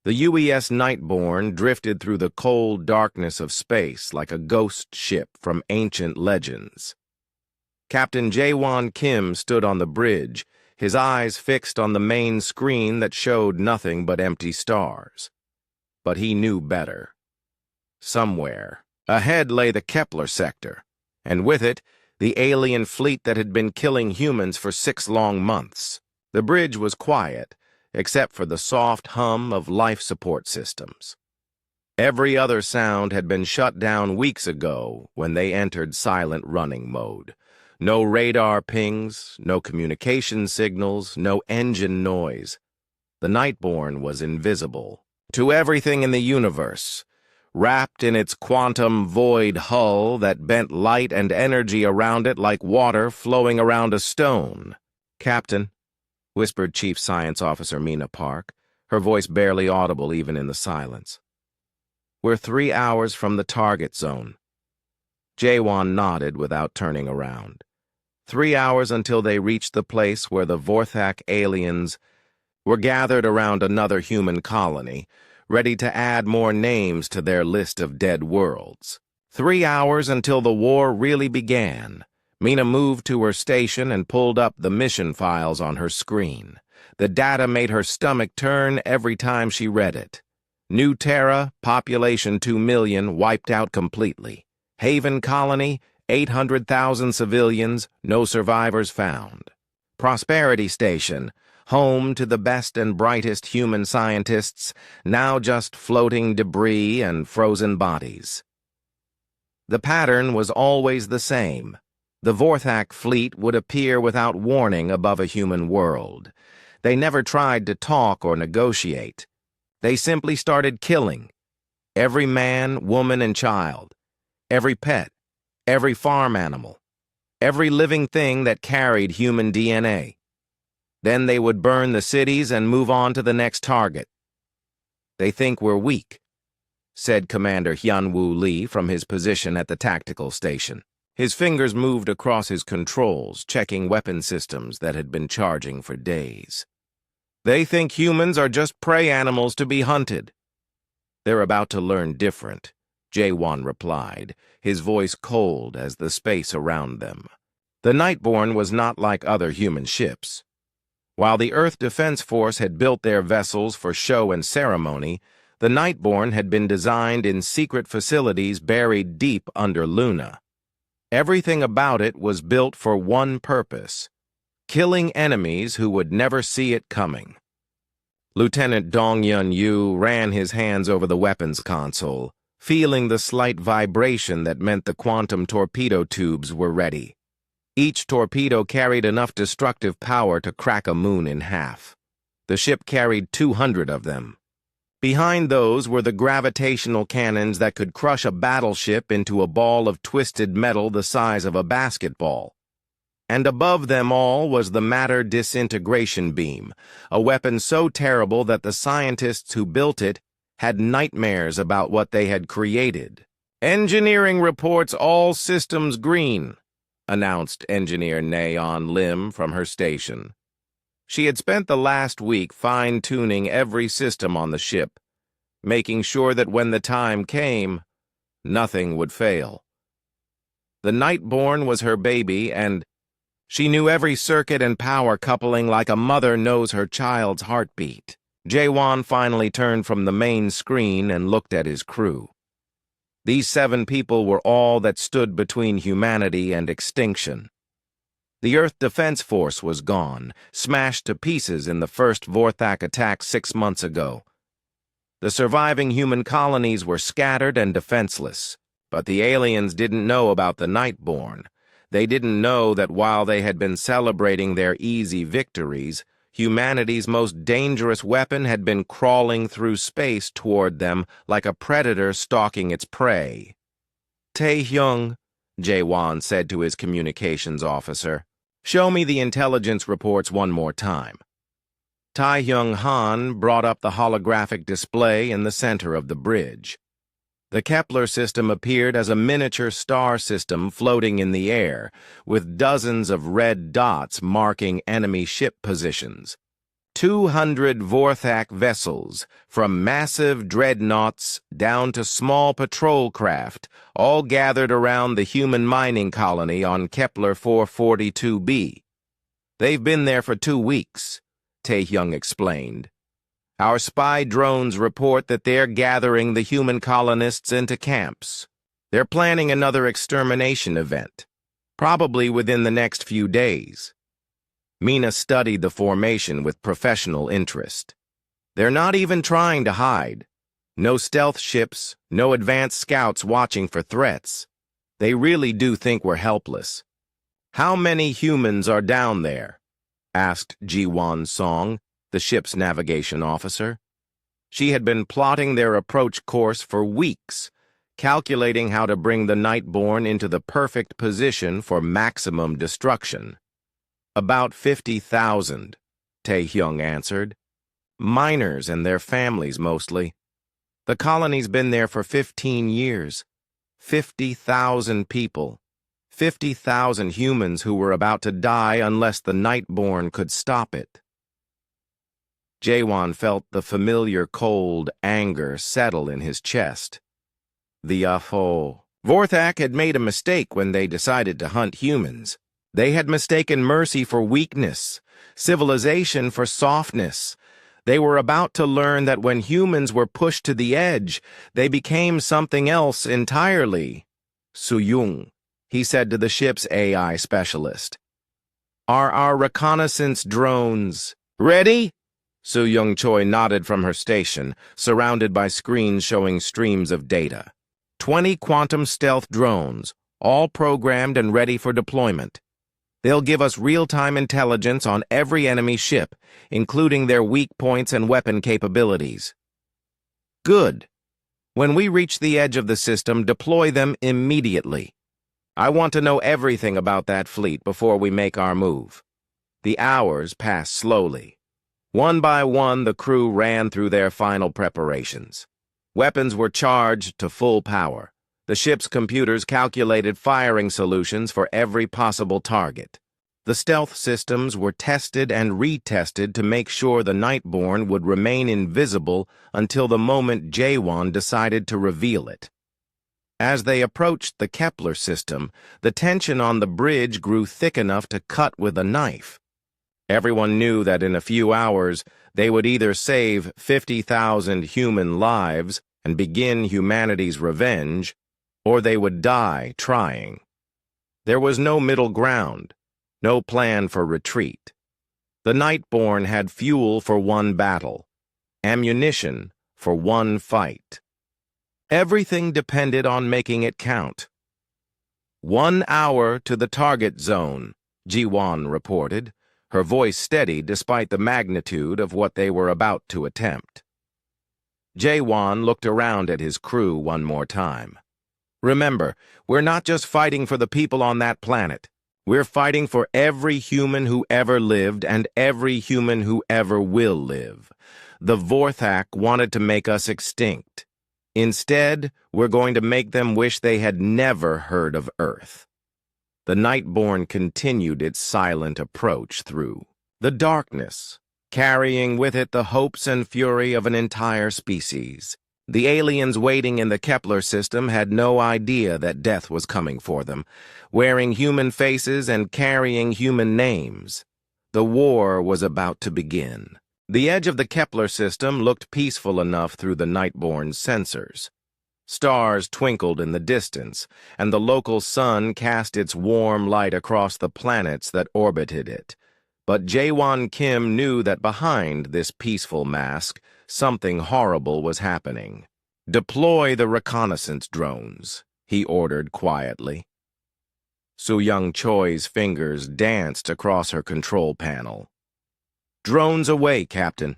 The UES Nightborne drifted through the cold darkness of space like a ghost ship from ancient legends. Captain Jaewon Kim stood on the bridge, his eyes fixed on the main screen that showed nothing but empty stars. But he knew better. Somewhere, ahead lay the Kepler sector, and with it, the alien fleet that had been killing humans for 6 long months. The bridge was quiet, except for the soft hum of life support systems. Every other sound had been shut down weeks ago when they entered silent running mode. No radar pings, no communication signals, no engine noise. The Nightborne was invisible to everything in the universe, wrapped in its quantum void hull that bent light and energy around it like water flowing around a stone. "Captain," whispered Chief Science Officer Mina Park, her voice barely audible even in the silence. "We're 3 hours from the target zone." Jaewon nodded without turning around. 3 hours until they reached the place where the Vorthak aliens were gathered around another human colony, ready to add more names to their list of dead worlds. 3 hours until the war really began. Mina moved to her station and pulled up the mission files on her screen. The data made her stomach turn every time she read it. New Terra, population 2 million, wiped out completely. Haven Colony, 800,000 civilians, no survivors found. Prosperity Station, home to the best and brightest human scientists, now just floating debris and frozen bodies. The pattern was always the same. The Vorthak fleet would appear without warning above a human world. They never tried to talk or negotiate. They simply started killing. Every man, woman, and child. Every pet. Every farm animal. Every living thing that carried human DNA. Then they would burn the cities and move on to the next target. "They think we're weak," said Commander Hyun-Woo Lee from his position at the tactical station. His fingers moved across his controls, checking weapon systems that had been charging for days. "They think humans are just prey animals to be hunted." "They're about to learn different," Jaewon replied, his voice cold as the space around them. The Nightborne was not like other human ships. While the Earth Defense Force had built their vessels for show and ceremony, the Nightborne had been designed in secret facilities buried deep under Luna. Everything about it was built for one purpose: killing enemies who would never see it coming. Lieutenant Dong-Yun-Yu ran his hands over the weapons console, feeling the slight vibration that meant the quantum torpedo tubes were ready. Each torpedo carried enough destructive power to crack a moon in half. The ship carried 200 of them. Behind those were the gravitational cannons that could crush a battleship into a ball of twisted metal the size of a basketball. And above them all was the matter disintegration beam, a weapon so terrible that the scientists who built it had nightmares about what they had created. "Engineering reports all systems green," announced Engineer Naeon Lim from her station. She had spent the last week fine-tuning every system on the ship, making sure that when the time came, nothing would fail. The Nightborne was her baby, and she knew every circuit and power coupling like a mother knows her child's heartbeat. Jaewon finally turned from the main screen and looked at his crew. These 7 people were all that stood between humanity and extinction. The Earth Defense Force was gone, smashed to pieces in the first Vorthak attack 6 months ago. The surviving human colonies were scattered and defenseless, but the aliens didn't know about the Nightborne. They didn't know that while they had been celebrating their easy victories, humanity's most dangerous weapon had been crawling through space toward them like a predator stalking its prey. "Tae-hyung," Jaewon said to his communications officer, "show me the intelligence reports one more time." Tae-hyung Han brought up the holographic display in the center of the bridge. The Kepler system appeared as a miniature star system floating in the air, with dozens of red dots marking enemy ship positions. 200 Vorthak vessels, from massive dreadnoughts down to small patrol craft, all gathered around the human mining colony on Kepler 442b. They've been there for 2 weeks, Tae-hyung explained. Our spy drones report that they're gathering the human colonists into camps. They're planning another extermination event, probably within the next few days. Mina studied the formation with professional interest. They're not even trying to hide. No stealth ships, no advanced scouts watching for threats. They really do think we're helpless. How many humans are down there? Asked Ji-won Song, the ship's navigation officer. She had been plotting their approach course for weeks, calculating how to bring the Nightborne into the perfect position for maximum destruction. About 50,000, Tae-hyung answered. Miners and their families mostly. The colony's been there for 15 years. 50,000 people. 50,000 humans who were about to die unless the Nightborne could stop it. Jaewon felt the familiar cold anger settle in his chest. The UFO. Vorthak had made a mistake when they decided to hunt humans. They had mistaken mercy for weakness, civilization for softness. They were about to learn that when humans were pushed to the edge, they became something else entirely. Soo-young, he said to the ship's AI specialist. Are our reconnaissance drones ready? Soo-young Choi nodded from her station, surrounded by screens showing streams of data. 20 quantum stealth drones, all programmed and ready for deployment. They'll give us real-time intelligence on every enemy ship, including their weak points and weapon capabilities. Good. When we reach the edge of the system, deploy them immediately. I want to know everything about that fleet before we make our move. The hours passed slowly. One by one, the crew ran through their final preparations. Weapons were charged to full power. The ship's computers calculated firing solutions for every possible target. The stealth systems were tested and retested to make sure the Nightborne would remain invisible until the moment Jaewon decided to reveal it. As they approached the Kepler system, the tension on the bridge grew thick enough to cut with a knife. Everyone knew that in a few hours, they would either save 50,000 human lives and begin humanity's revenge, or they would die trying. There was no middle ground, no plan for retreat. The Nightborne had fuel for one battle, ammunition for one fight. Everything depended on making it count. 1 hour to the target zone, Ji-won reported, her voice steady despite the magnitude of what they were about to attempt. Jaewon looked around at his crew one more time. Remember, we're not just fighting for the people on that planet. We're fighting for every human who ever lived and every human who ever will live. The Vorthak wanted to make us extinct. Instead, we're going to make them wish they had never heard of Earth. The Nightborne continued its silent approach through the darkness, carrying with it the hopes and fury of an entire species. The aliens waiting in the Kepler system had no idea that death was coming for them, wearing human faces and carrying human names. The war was about to begin. The edge of the Kepler system looked peaceful enough through the Nightborne's sensors. Stars twinkled in the distance, and the local sun cast its warm light across the planets that orbited it. But Jaewon Kim knew that behind this peaceful mask, something horrible was happening. Deploy the reconnaissance drones, he ordered quietly. Soo-young Choi's fingers danced across her control panel. Drones away, Captain.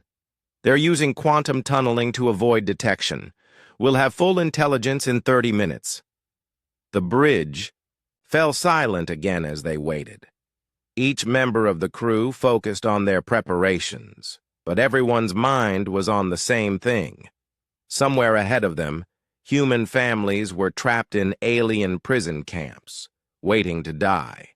They're using quantum tunneling to avoid detection. We'll have full intelligence in 30 minutes. The bridge fell silent again as they waited. Each member of the crew focused on their preparations, but everyone's mind was on the same thing. Somewhere ahead of them, human families were trapped in alien prison camps, waiting to die.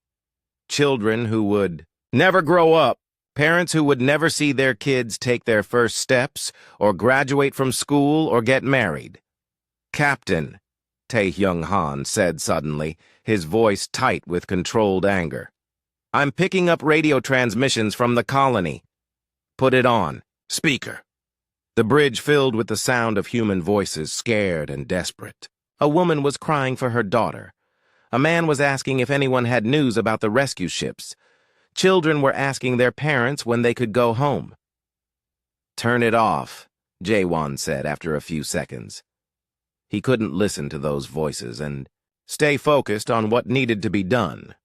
Children who would never grow up, Parents who would never see their kids take their first steps, or graduate from school, or get married. "Captain," Tae-Hyung Han said suddenly, his voice tight with controlled anger. "I'm picking up radio transmissions from the colony." "Put it on. Speaker." The bridge filled with the sound of human voices, scared and desperate. A woman was crying for her daughter. A man was asking if anyone had news about the rescue ships. Children were asking their parents when they could go home. "Turn it off," Jae-won said after a few seconds. He couldn't listen to those voices and stay focused on what needed to be done.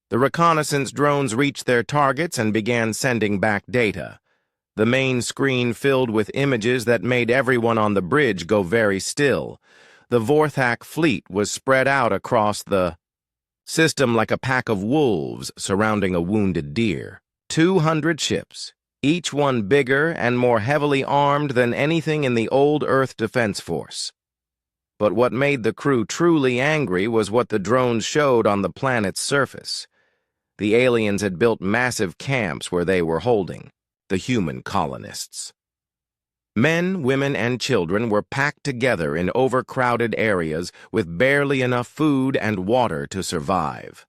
The reconnaissance drones reached their targets and began sending back data. The main screen filled with images that made everyone on the bridge go very still. The Vorthak fleet was spread out across the system like a pack of wolves surrounding a wounded deer. 200 ships, each one bigger and more heavily armed than anything in the old Earth Defense Force. But what made the crew truly angry was what the drones showed on the planet's surface. The aliens had built massive camps where they were holding the human colonists. Men, women, and children were packed together in overcrowded areas with barely enough food and water to survive.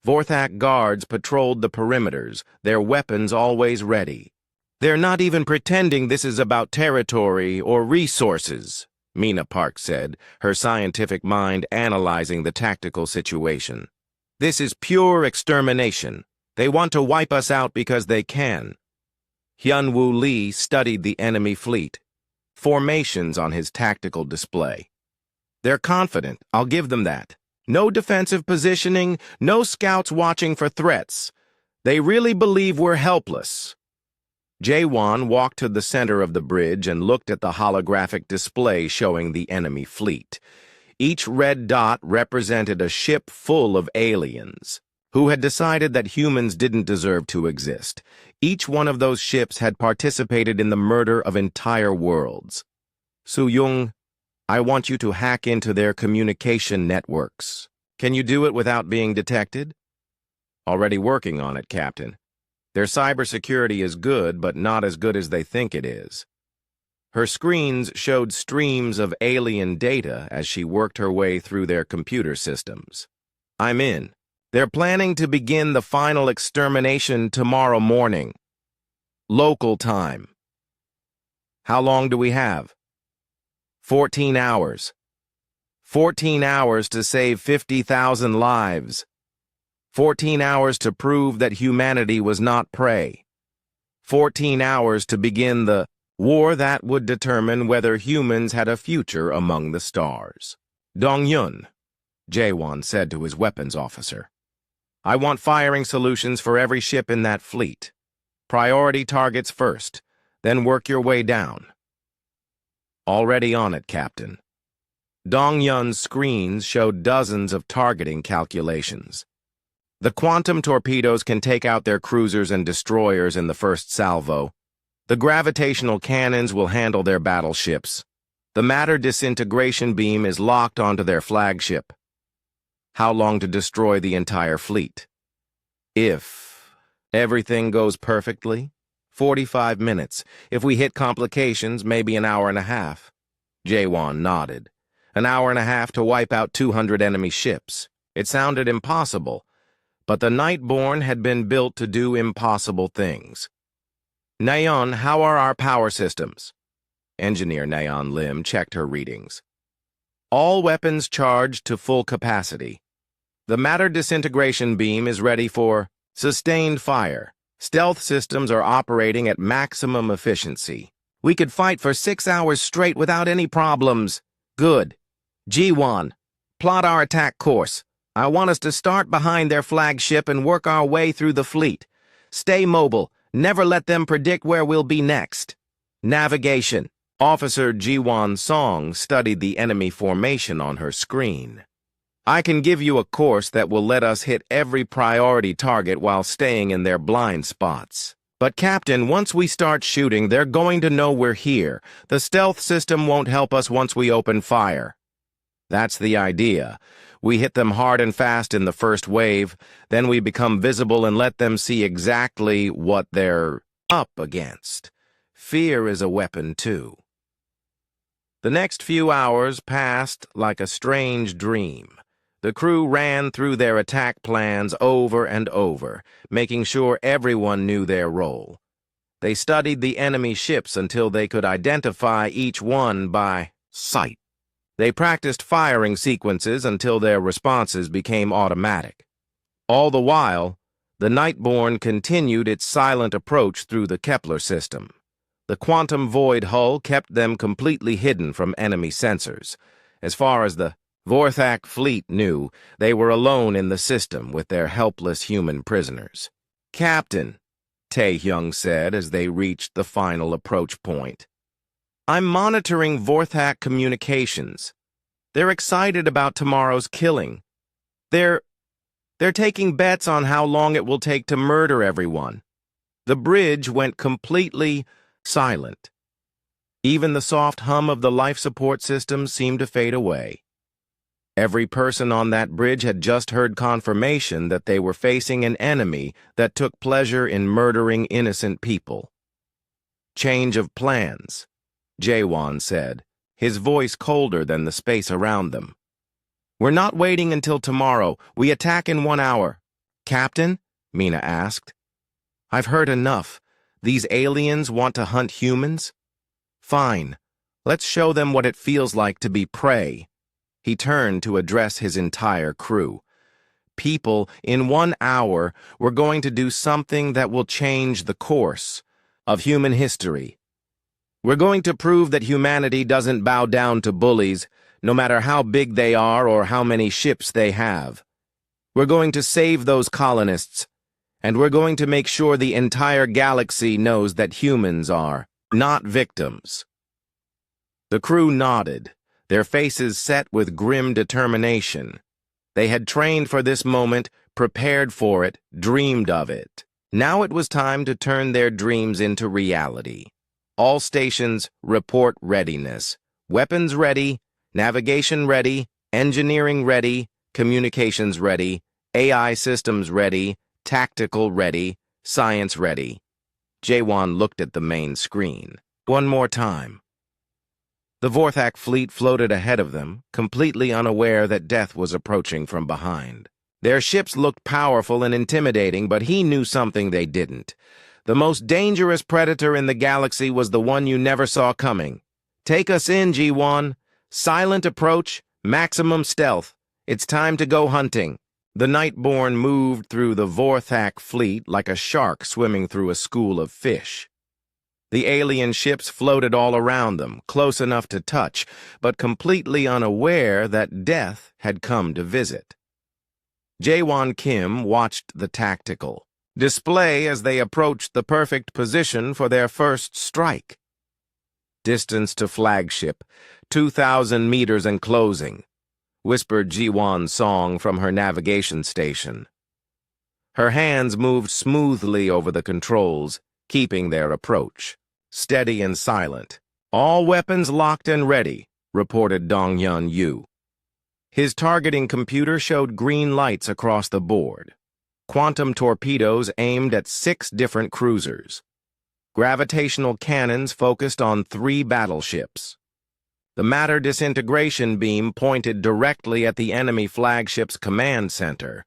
Vorthak guards patrolled the perimeters, their weapons always ready. "They're not even pretending this is about territory or resources," Mina Park said, her scientific mind analyzing the tactical situation. "This is pure extermination. They want to wipe us out because they can." Hyun-Woo Lee studied the enemy fleet, formations on his tactical display. "They're confident, I'll give them that. No defensive positioning, no scouts watching for threats. They really believe we're helpless." Jae-won walked to the center of the bridge and looked at the holographic display showing the enemy fleet. Each red dot represented a ship full of aliens who had decided that humans didn't deserve to exist. Each one of those ships had participated in the murder of entire worlds. "Soo-young, I want you to hack into their communication networks. Can you do it without being detected?" "Already working on it, Captain. Their cybersecurity is good, but not as good as they think it is." Her screens showed streams of alien data as she worked her way through their computer systems. "I'm in. They're planning to begin the final extermination tomorrow morning. Local time." "How long do we have?" 14 hours. 14 hours to save 50,000 lives. 14 hours to prove that humanity was not prey. 14 hours to begin the war that would determine whether humans had a future among the stars. "Dong-yun," Jae-won said to his weapons officer, "I want firing solutions for every ship in that fleet. Priority targets first, then work your way down." "Already on it, Captain." Dong-yun's screens showed dozens of targeting calculations. The quantum torpedoes can take out their cruisers and destroyers in the first salvo. The gravitational cannons will handle their battleships. The matter disintegration beam is locked onto their flagship. How long to destroy the entire fleet? If everything goes perfectly, 45 minutes. If we hit complications, maybe an hour and a half. Jae-won nodded. An hour and a half to wipe out 200 enemy ships. It sounded impossible, but the Nightborne had been built to do impossible things. "Nayeon, how are our power systems?" Engineer Nayeon Lim checked her readings. "All weapons charged to full capacity. The matter disintegration beam is ready for sustained fire. Stealth systems are operating at maximum efficiency. We could fight for 6 hours straight without any problems. Good. Ji-won, plot our attack course. I want us to start behind their flagship and work our way through the fleet. Stay mobile. Never let them predict where we'll be next. Navigation." Officer Ji-won Song studied the enemy formation on her screen. "I can give you a course that will let us hit every priority target while staying in their blind spots. But Captain, once we start shooting, they're going to know we're here. The stealth system won't help us once we open fire." That's the idea. We hit them hard and fast in the first wave, then we become visible and let them see exactly what they're up against. Fear is a weapon, too. The next few hours passed like a strange dream. The crew ran through their attack plans over and over, making sure everyone knew their role. They studied the enemy ships until they could identify each one by sight. They practiced firing sequences until their responses became automatic. All the while, the Nightborne continued its silent approach through the Kepler system. The quantum void hull kept them completely hidden from enemy sensors. As far as the Vorthak fleet knew, they were alone in the system with their helpless human prisoners. "Captain," Tae-hyung said as they reached the final approach point, "I'm monitoring Vorthak communications. They're excited about tomorrow's killing. They're taking bets on how long it will take to murder everyone." The bridge went completely silent. Even the soft hum of the life support system seemed to fade away. Every person on that bridge had just heard confirmation that they were facing an enemy that took pleasure in murdering innocent people. "Change of plans," Jaewon said, his voice colder than the space around them. "We're not waiting until tomorrow. We attack in 1 hour." "Captain?" Mina asked. "I've heard enough. These aliens want to hunt humans? Fine. Let's show them what it feels like to be prey." He turned to address his entire crew. "People, in 1 hour, we're going to do something that will change the course of human history. We're going to prove that humanity doesn't bow down to bullies, no matter how big they are or how many ships they have. We're going to save those colonists, and we're going to make sure the entire galaxy knows that humans are not victims." The crew nodded, their faces set with grim determination. They had trained for this moment, prepared for it, dreamed of it. Now it was time to turn their dreams into reality. All stations report readiness. Weapons ready, navigation ready, engineering ready, communications ready, AI systems ready, tactical ready, science ready. Jaewon looked at the main screen. One more time. The Vorthak fleet floated ahead of them, completely unaware that death was approaching from behind. Their ships looked powerful and intimidating, but he knew something they didn't. The most dangerous predator in the galaxy was the one you never saw coming. "Take us in, Ji-won. Silent approach, maximum stealth. It's time to go hunting." The Nightborne moved through the Vorthak fleet like a shark swimming through a school of fish. The alien ships floated all around them, close enough to touch, but completely unaware that death had come to visit. Jaewon Kim watched the tactical display as they approached the perfect position for their first strike. "Distance to flagship, 2,000 meters and closing," whispered Ji-won's song from her navigation station. Her hands moved smoothly over the controls, keeping their approach. Steady and silent. "All weapons locked and ready," reported Dong-hyun Yu. His targeting computer showed green lights across the board. Quantum torpedoes aimed at 6 different cruisers. Gravitational cannons focused on 3 battleships. The matter disintegration beam pointed directly at the enemy flagship's command center.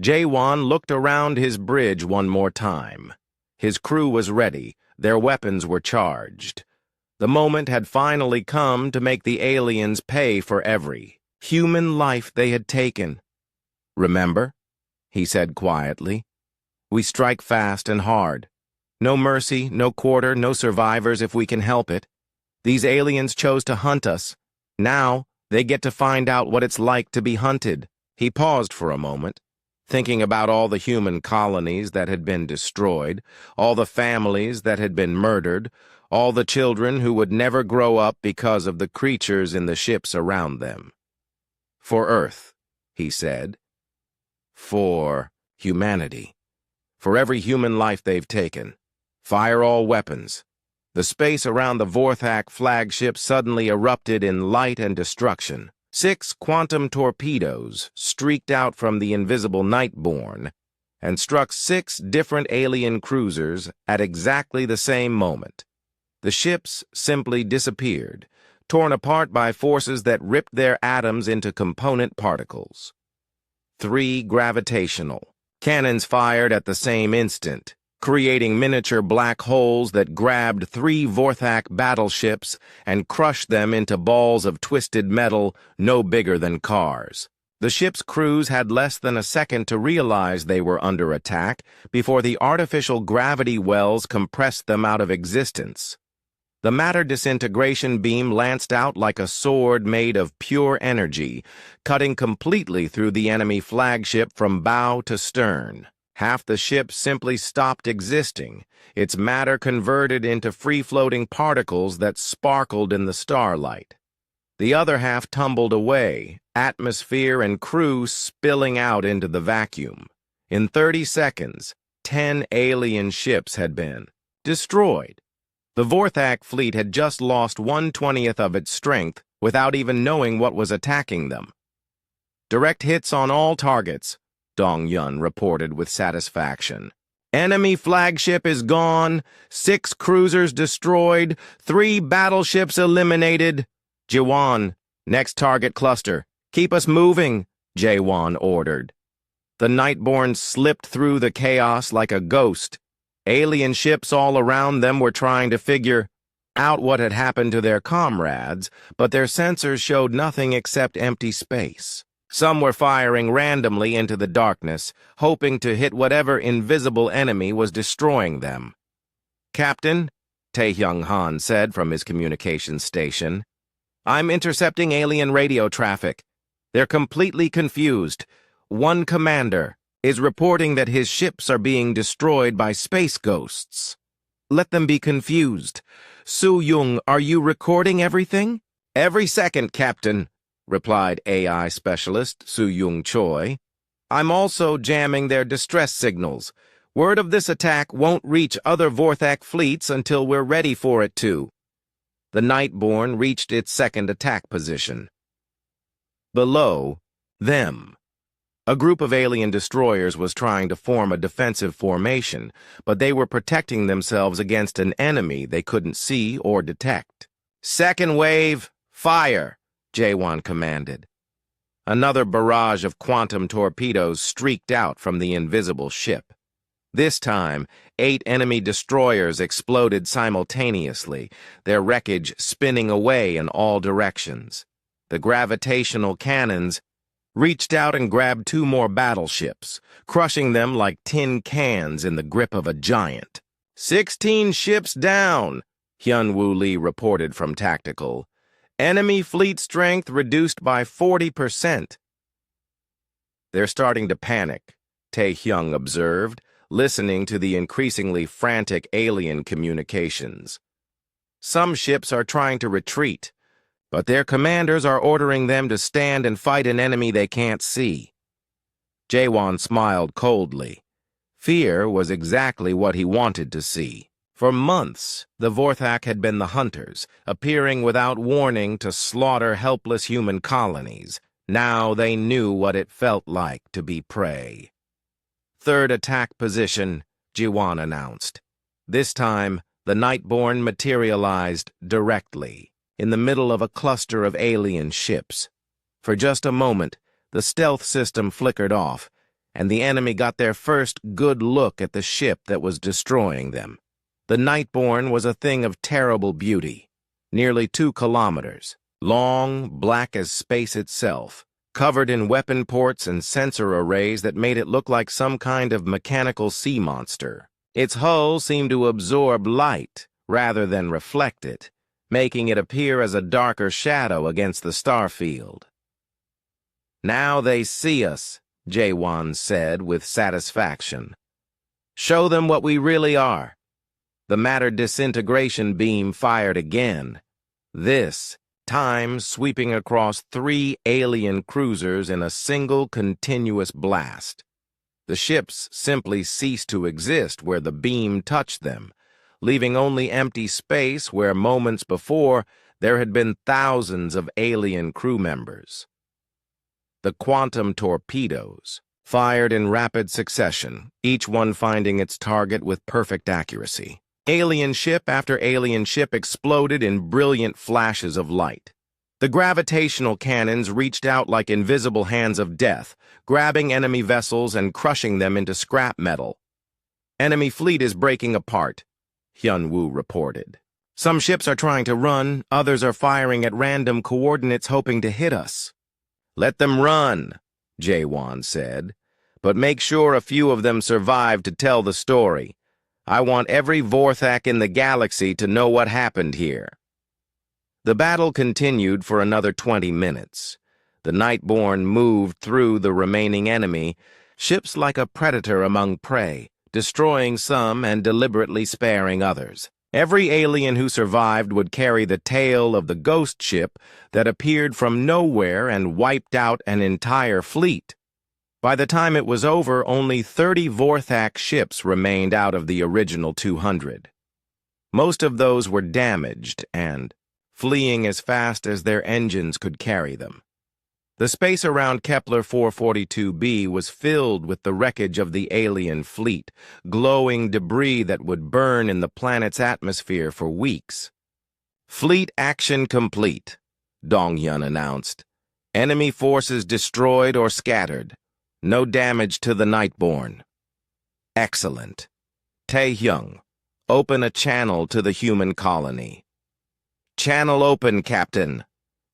Jaewon looked around his bridge one more time. His crew was ready. Their weapons were charged. The moment had finally come to make the aliens pay for every human life they had taken. "Remember?" he said quietly. "We strike fast and hard. No mercy, no quarter, no survivors if we can help it. These aliens chose to hunt us. Now they get to find out what it's like to be hunted." He paused for a moment, thinking about all the human colonies that had been destroyed, all the families that had been murdered, all the children who would never grow up because of the creatures in the ships around them. "For Earth," he said. "For humanity. For every human life they've taken. Fire all weapons." The space around the Vorthak flagship suddenly erupted in light and destruction. 6 quantum torpedoes streaked out from the invisible Nightborne and struck 6 different alien cruisers at exactly the same moment. The ships simply disappeared, torn apart by forces that ripped their atoms into component particles. 3 gravitational cannons fired at the same instant, creating miniature black holes that grabbed 3 Vorthak battleships and crushed them into balls of twisted metal no bigger than cars. The ship's crews had less than a second to realize they were under attack before the artificial gravity wells compressed them out of existence. The matter disintegration beam lanced out like a sword made of pure energy, cutting completely through the enemy flagship from bow to stern. Half the ship simply stopped existing, its matter converted into free-floating particles that sparkled in the starlight. The other half tumbled away, atmosphere and crew spilling out into the vacuum. In 30 seconds, 10 alien ships had been destroyed. The Vorthak fleet had just lost 1/20th of its strength without even knowing what was attacking them. Direct hits on all targets, Dong Yun reported with satisfaction. Enemy flagship is gone, 6 cruisers destroyed, 3 battleships eliminated. Jiwan, next target cluster. Keep us moving, Jaewon ordered. The Nightborne slipped through the chaos like a ghost. Alien ships all around them were trying to figure out what had happened to their comrades, but their sensors showed nothing except empty space. Some were firing randomly into the darkness, hoping to hit whatever invisible enemy was destroying them. Captain, Tae-Hyung Han said from his communications station, I'm intercepting alien radio traffic. They're completely confused. One commander is reporting that his ships are being destroyed by space ghosts. Let them be confused. Su-Yung, are you recording everything? Every second, Captain, replied AI specialist Su-Yung Choi. I'm also jamming their distress signals. Word of this attack won't reach other Vorthak fleets until we're ready for it to. The Nightborne reached its second attack position. Below them, a group of alien destroyers was trying to form a defensive formation, but they were protecting themselves against an enemy they couldn't see or detect. Second wave, fire, Jaewon commanded. Another barrage of quantum torpedoes streaked out from the invisible ship. This time, 8 enemy destroyers exploded simultaneously, their wreckage spinning away in all directions. The gravitational cannons reached out and grabbed 2 more battleships, crushing them like tin cans in the grip of a giant. 16 ships down, Hyun-Woo Lee reported from Tactical. Enemy fleet strength reduced by 40%. They're starting to panic, Tae-Hyung observed, listening to the increasingly frantic alien communications. Some ships are trying to retreat, but their commanders are ordering them to stand and fight an enemy they can't see. Jaewon smiled coldly. Fear was exactly what he wanted to see. For months, the Vorthak had been the hunters, appearing without warning to slaughter helpless human colonies. Now they knew what it felt like to be prey. Third attack position, Jiwan announced. This time, the Nightborne materialized directly, in the middle of a cluster of alien ships. For just a moment, the stealth system flickered off, and the enemy got their first good look at the ship that was destroying them. The Nightborne was a thing of terrible beauty, nearly 2 kilometers, long, black as space itself, covered in weapon ports and sensor arrays that made it look like some kind of mechanical sea monster. Its hull seemed to absorb light rather than reflect it, making it appear as a darker shadow against the starfield. Now they see us, Jaewon said with satisfaction. Show them what we really are. The matter disintegration beam fired again. This time sweeping across 3 alien cruisers in a single continuous blast. The ships simply ceased to exist where the beam touched them, leaving only empty space where moments before there had been thousands of alien crew members. The quantum torpedoes fired in rapid succession, each one finding its target with perfect accuracy. Alien ship after alien ship exploded in brilliant flashes of light. The gravitational cannons reached out like invisible hands of death, grabbing enemy vessels and crushing them into scrap metal. "Enemy fleet is breaking apart," Hyun-woo reported. "Some ships are trying to run, others are firing at random coordinates hoping to hit us." "Let them run," Jae-won said, "but make sure a few of them survive to tell the story. I want every Vorthak in the galaxy to know what happened here." The battle continued for another 20 minutes. The Nightborne moved through the remaining enemy, ships like a predator among prey, destroying some and deliberately sparing others. Every alien who survived would carry the tale of the ghost ship that appeared from nowhere and wiped out an entire fleet. By the time it was over, only 30 Vorthak ships remained out of the original 200. Most of those were damaged and fleeing as fast as their engines could carry them. The space around Kepler 442b was filled with the wreckage of the alien fleet, glowing debris that would burn in the planet's atmosphere for weeks. "Fleet action complete," Dong-hyun announced. "Enemy forces destroyed or scattered. No damage to the Nightborne." "Excellent. Tae-hyung, open a channel to the human colony." "Channel open, Captain."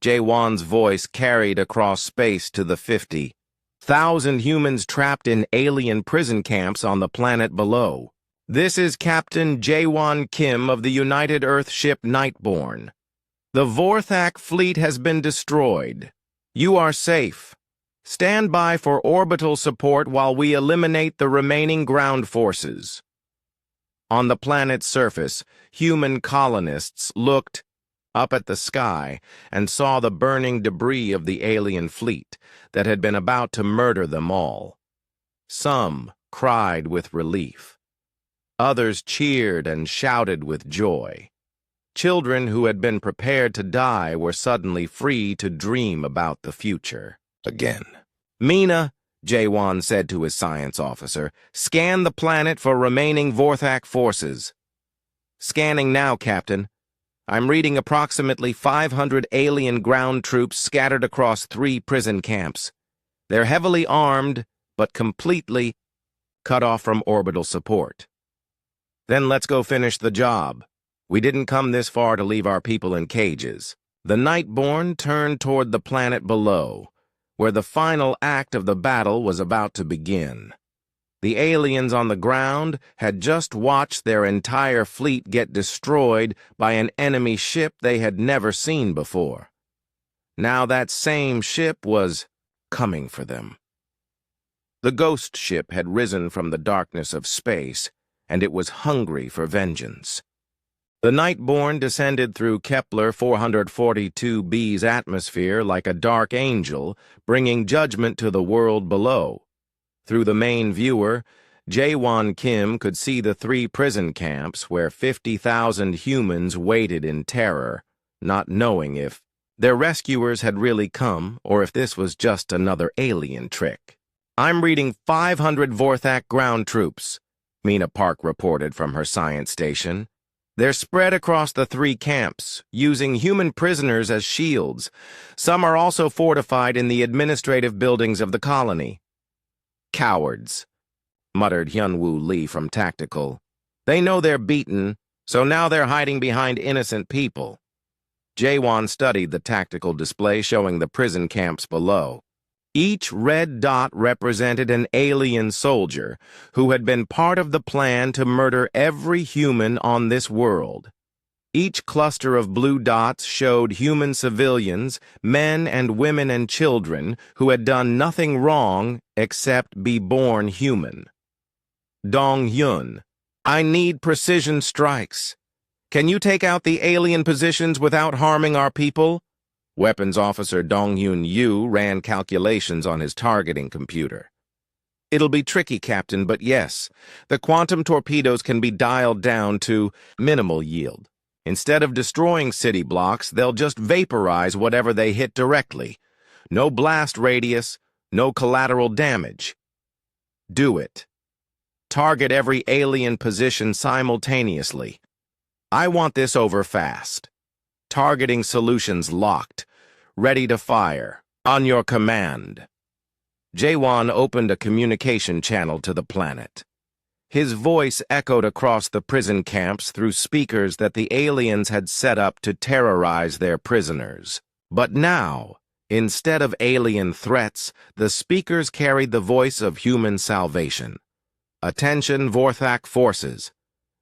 Jae-won's voice carried across space to the 50,000 humans trapped in alien prison camps on the planet below. "This is Captain Jae-won Kim of the United Earth ship Nightborne. The Vorthak fleet has been destroyed. You are safe. Stand by for orbital support while we eliminate the remaining ground forces." On the planet's surface, human colonists looked up at the sky and saw the burning debris of the alien fleet that had been about to murder them all. Some cried with relief. Others cheered and shouted with joy. Children who had been prepared to die were suddenly free to dream about the future again. "Mina," Jae-won said to his science officer, "scan the planet for remaining Vorthak forces." "Scanning now, Captain. I'm reading approximately 500 alien ground troops scattered across 3 prison camps. They're heavily armed, but completely cut off from orbital support." "Then let's go finish the job. We didn't come this far to leave our people in cages." The Nightborne turned toward the planet below, where the final act of the battle was about to begin. The aliens on the ground had just watched their entire fleet get destroyed by an enemy ship they had never seen before. Now that same ship was coming for them. The ghost ship had risen from the darkness of space, and it was hungry for vengeance. The Nightborne descended through Kepler 442b's atmosphere like a dark angel, bringing judgment to the world below. Through the main viewer, Jae-won Kim could see the 3 prison camps where 50,000 humans waited in terror, not knowing if their rescuers had really come or if this was just another alien trick. "I'm reading 500 Vorthak ground troops," Mina Park reported from her science station. "They're spread across the 3 camps, using human prisoners as shields. Some are also fortified in the administrative buildings of the colony." "Cowards," muttered Hyun-woo Lee from Tactical. "They know they're beaten, so now they're hiding behind innocent people." Jae-won studied the tactical display showing the prison camps below. Each red dot represented an alien soldier who had been part of the plan to murder every human on this world. Each cluster of blue dots showed human civilians, men and women and children, who had done nothing wrong except be born human. "Dong-hyun, I need precision strikes. Can you take out the alien positions without harming our people?" Weapons Officer Dong-hyun Yu ran calculations on his targeting computer. "It'll be tricky, Captain, but yes, the quantum torpedoes can be dialed down to minimal yield. Instead of destroying city blocks, they'll just vaporize whatever they hit directly. No blast radius, no collateral damage. Do it. Target every alien position simultaneously. I want this over fast. Targeting solutions locked. Ready to fire. On your command. Jaewon opened a communication channel to the planet. His voice echoed across the prison camps through speakers that the aliens had set up to terrorize their prisoners. But now, instead of alien threats, the speakers carried the voice of human salvation. Attention, Vorthak forces.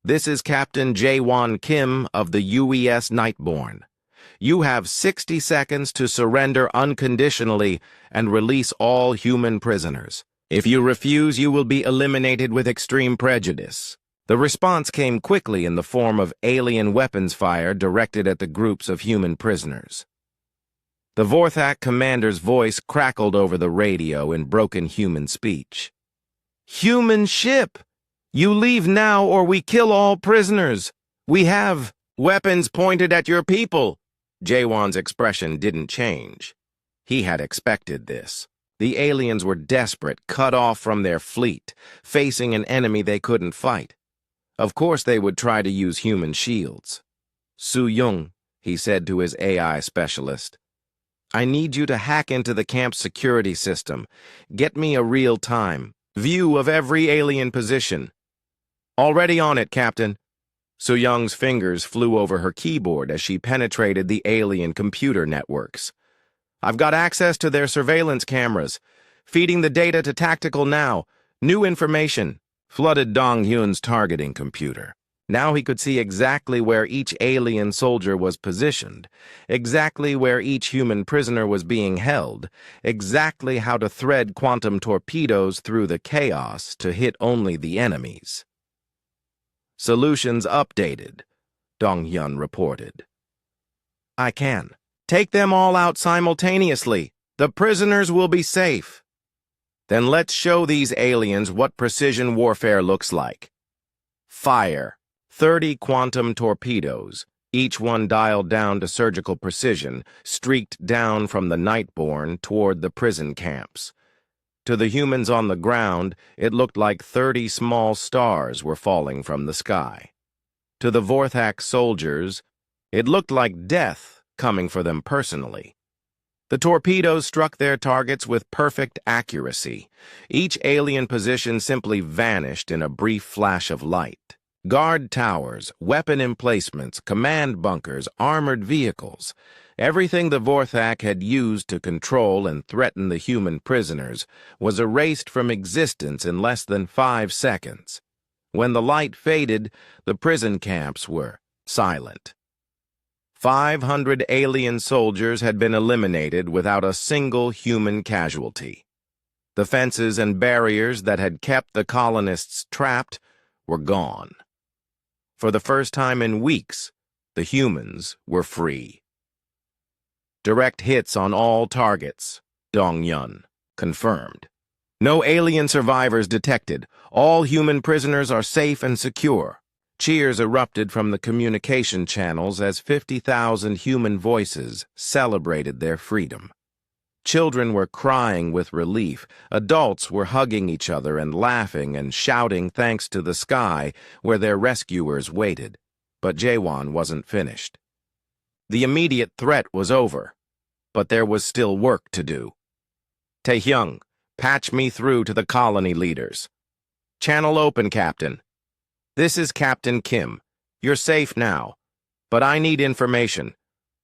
This is Captain Jaewon Kim of the UES Nightborne. You have 60 seconds to surrender unconditionally and release all human prisoners. If you refuse, you will be eliminated with extreme prejudice. The response came quickly in the form of alien weapons fire directed at the groups of human prisoners. The Vorthak commander's voice crackled over the radio in broken human speech. Human ship! You leave now or we kill all prisoners. We have weapons pointed at your people. Jaewon's expression didn't change. He had expected this. The aliens were desperate, cut off from their fleet, facing an enemy they couldn't fight. Of course they would try to use human shields. Su-young, he said to his AI specialist, I need you to hack into the camp's security system. Get me a real-time view of every alien position. Already on it, Captain. Su-young's fingers flew over her keyboard as she penetrated the alien computer networks. I've got access to their surveillance cameras. Feeding the data to Tactical now. New information. Flooded Dong-hyun's targeting computer. Now he could see exactly where each alien soldier was positioned, exactly where each human prisoner was being held, exactly how to thread quantum torpedoes through the chaos to hit only the enemies. Solutions updated, Dong-hyun reported. I can. Take them all out simultaneously. The prisoners will be safe. Then let's show these aliens what precision warfare looks like. Fire. 30 quantum torpedoes, each one dialed down to surgical precision, streaked down from the Nightborne toward the prison camps. To the humans on the ground, it looked like 30 small stars were falling from the sky. To the Vorthak soldiers, it looked like death coming for them personally. The torpedoes struck their targets with perfect accuracy. Each alien position simply vanished in a brief flash of light. Guard towers, weapon emplacements, command bunkers, armored vehicles. Everything the Vorthak had used to control and threaten the human prisoners was erased from existence in less than 5 seconds. When the light faded, the prison camps were silent. 500 alien soldiers had been eliminated without a single human casualty. The fences and barriers that had kept the colonists trapped were gone. For the first time in weeks, the humans were free. Direct hits on all targets, Dong-hyun confirmed. No alien survivors detected. All human prisoners are safe and secure. Cheers erupted from the communication channels as 50,000 human voices celebrated their freedom. Children were crying with relief. Adults were hugging each other and laughing and shouting thanks to the sky where their rescuers waited. But Jaewon wasn't finished. The immediate threat was over, but there was still work to do. Taehyung, patch me through to the colony leaders. Channel open, Captain. This is Captain Kim. You're safe now, but I need information.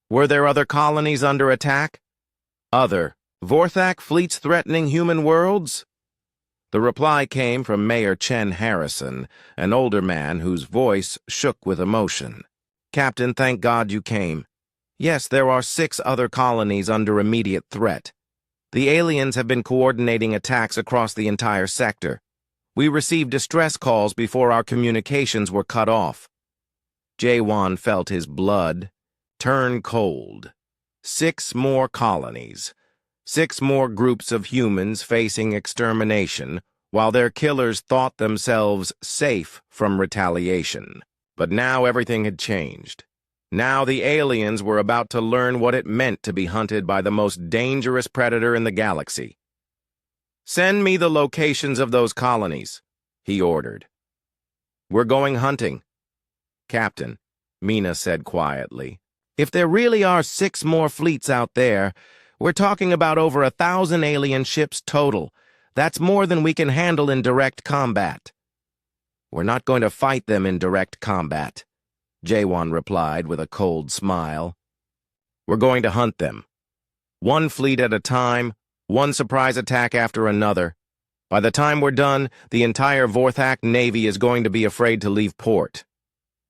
Were there other colonies under attack? Other Vorthak fleets threatening human worlds? The reply came from Mayor Chen Harrison, an older man whose voice shook with emotion. Captain, thank God you came. Yes, there are 6 other colonies under immediate threat. The aliens have been coordinating attacks across the entire sector. We received distress calls before our communications were cut off. Jaewon felt his blood turn cold. 6 more colonies. 6 more groups of humans facing extermination, while their killers thought themselves safe from retaliation. But now everything had changed. Now the aliens were about to learn what it meant to be hunted by the most dangerous predator in the galaxy. "Send me the locations of those colonies," he ordered. "We're going hunting." "Captain," Mina said quietly, "if there really are 6 more fleets out there, we're talking about over 1,000 alien ships total. That's more than we can handle in direct combat." "We're not going to fight them in direct combat," Jaewon replied with a cold smile. "We're going to hunt them. 1 fleet at a time, 1 surprise attack after another. By the time we're done, the entire Vorthak Navy is going to be afraid to leave port."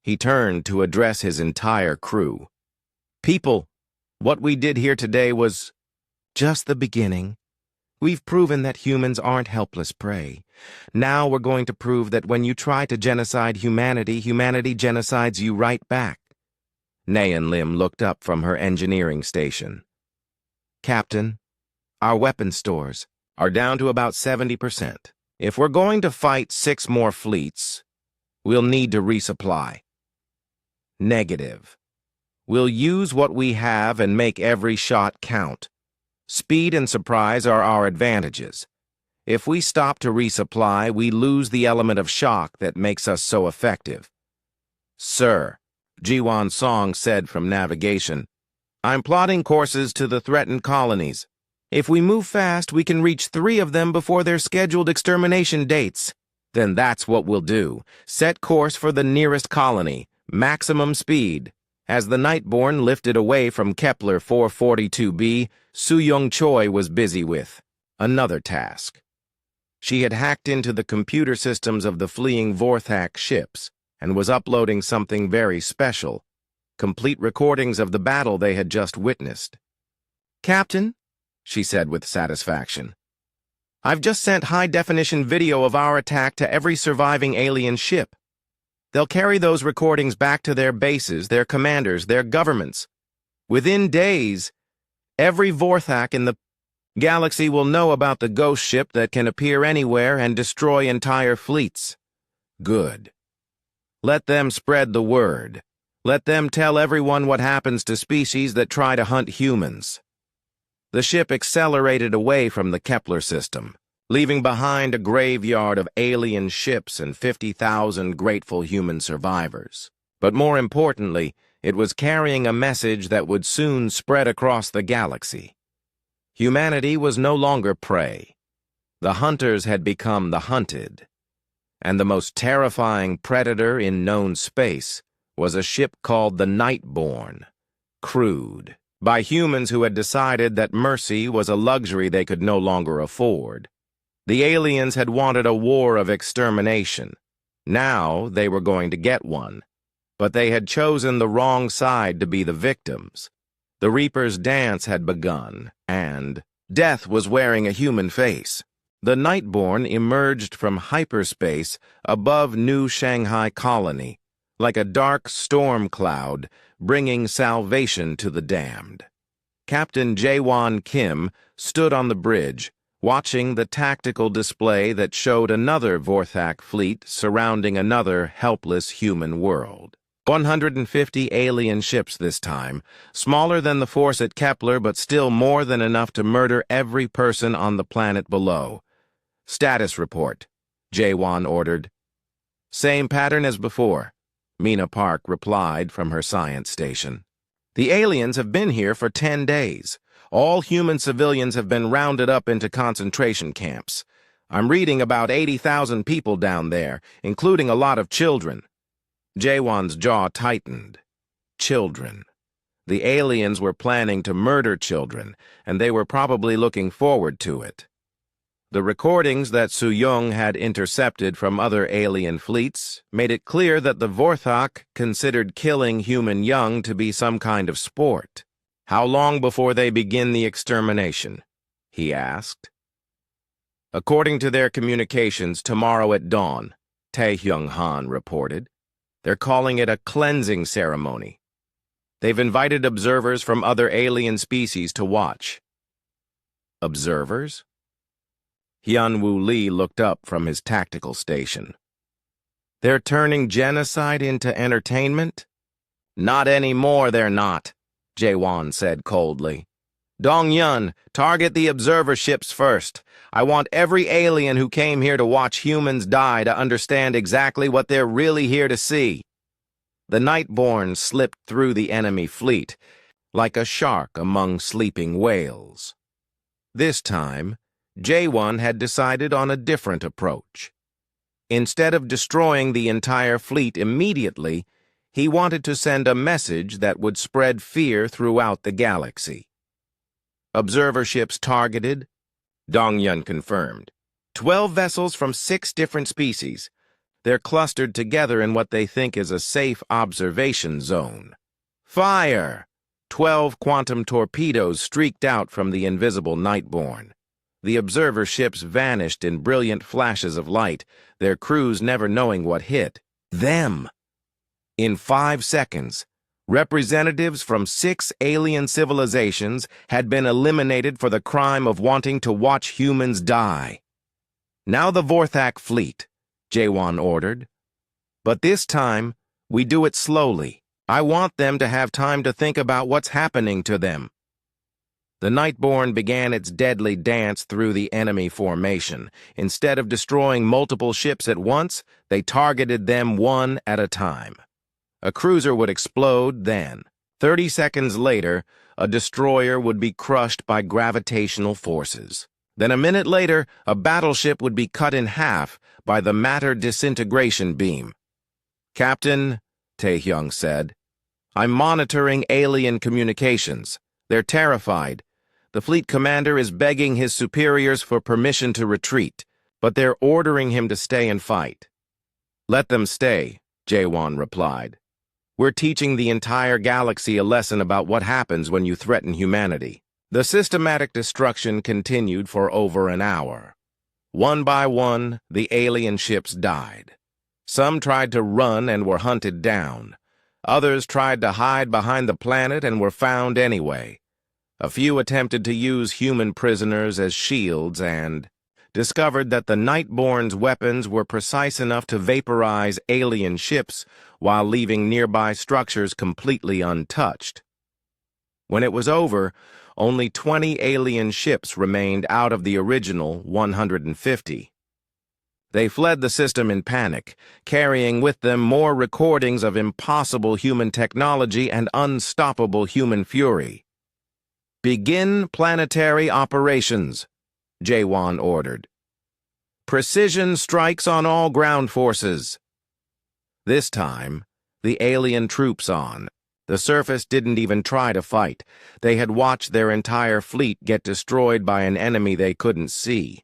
He turned to address his entire crew. "People, what we did here today was just the beginning. We've proven that humans aren't helpless prey. Now we're going to prove that when you try to genocide humanity, humanity genocides you right back." Nayan Lim looked up from her engineering station. "Captain, our weapon stores are down to about 70%. If we're going to fight 6 more fleets, we'll need to resupply." "Negative. We'll use what we have and make every shot count. Speed and surprise are our advantages. If we stop to resupply, we lose the element of shock that makes us so effective." "Sir," Jiwon Song said from navigation, "I'm plotting courses to the threatened colonies. If we move fast, we can reach 3 of them before their scheduled extermination dates. Then that's what we'll do. Set course for the nearest colony. Maximum speed." As the Nightborne lifted away from Kepler 442b, Soo-young Choi was busy with another task. She had hacked into the computer systems of the fleeing Vorthak ships and was uploading something very special, complete recordings of the battle they had just witnessed. "Captain," she said with satisfaction, "I've just sent high-definition video of our attack to every surviving alien ship. They'll carry those recordings back to their bases, their commanders, their governments. Within days, every Vorthak in the galaxy will know about the ghost ship that can appear anywhere and destroy entire fleets." "Good. Let them spread the word. Let them tell everyone what happens to species that try to hunt humans." The ship accelerated away from the Kepler system, leaving behind a graveyard of alien ships and 50,000 grateful human survivors. But more importantly, it was carrying a message that would soon spread across the galaxy. Humanity was no longer prey. The hunters had become the hunted. And the most terrifying predator in known space was a ship called the Nightborne, crewed by humans who had decided that mercy was a luxury they could no longer afford. The aliens had wanted a war of extermination. Now they were going to get one. But they had chosen the wrong side to be the victims. The Reaper's dance had begun, and death was wearing a human face. The Nightborne emerged from hyperspace above New Shanghai Colony, like a dark storm cloud, bringing salvation to the damned. Captain Jaewon Kim stood on the bridge, watching the tactical display that showed another Vorthak fleet surrounding another helpless human world. 150 alien ships this time, smaller than the force at Kepler but still more than enough to murder every person on the planet below. "Status report," Jaewon ordered. "Same pattern as before," Mina Park replied from her science station. "The aliens have been here for 10 days. All human civilians have been rounded up into concentration camps. I'm reading about 80,000 people down there, including a lot of children." Jaewon's jaw tightened. Children. The aliens were planning to murder children, and they were probably looking forward to it. The recordings that Soo-young had intercepted from other alien fleets made it clear that the Vorthak considered killing human young to be some kind of sport. "How long before they begin the extermination?" he asked. "According to their communications, tomorrow at dawn," Tae-hyung Han reported. "They're calling it a cleansing ceremony. They've invited observers from other alien species to watch." "Observers?" Hyun-woo Lee looked up from his tactical station. "They're turning genocide into entertainment?" Not anymore, they're not, Jaewon said coldly. Dong-yun, target the observer ships first. I want every alien who came here to watch humans die to understand exactly what they're really here to see. The Nightborne slipped through the enemy fleet, like a shark among sleeping whales. This time, Jaewon had decided on a different approach. Instead of destroying the entire fleet immediately, he wanted to send a message that would spread fear throughout the galaxy. Observer ships targeted, Dong-yun confirmed. 12 vessels from 6 different species. They're clustered together in what they think is a safe observation zone. Fire! 12 quantum torpedoes streaked out from the invisible Nightborne. The observer ships vanished in brilliant flashes of light, their crews never knowing what hit them. In 5 seconds, representatives from 6 alien civilizations had been eliminated for the crime of wanting to watch humans die. Now the Vorthak fleet, Jaewon ordered. But this time, we do it slowly. I want them to have time to think about what's happening to them. The Nightborne began its deadly dance through the enemy formation. Instead of destroying multiple ships at once, they targeted them one at a time. A cruiser would explode then. 30 seconds later, a destroyer would be crushed by gravitational forces. Then a minute later, a battleship would be cut in half by the matter disintegration beam. Captain, Taehyung said, I'm monitoring alien communications. They're terrified. The fleet commander is begging his superiors for permission to retreat, but they're ordering him to stay and fight. Let them stay, Jaewon replied. We're teaching the entire galaxy a lesson about what happens when you threaten humanity. The systematic destruction continued for over an hour. One by one, the alien ships died. Some tried to run and were hunted down. Others tried to hide behind the planet and were found anyway. A few attempted to use human prisoners as shields and discovered that the Nightborne's weapons were precise enough to vaporize alien ships while leaving nearby structures completely untouched. When it was over, only 20 alien ships remained out of the original 150. They fled the system in panic, carrying with them more recordings of impossible human technology and unstoppable human fury. Begin planetary operations, Jaewon ordered. Precision strikes on all ground forces. This time, the alien troops on. The surface didn't even try to fight. They had watched their entire fleet get destroyed by an enemy they couldn't see.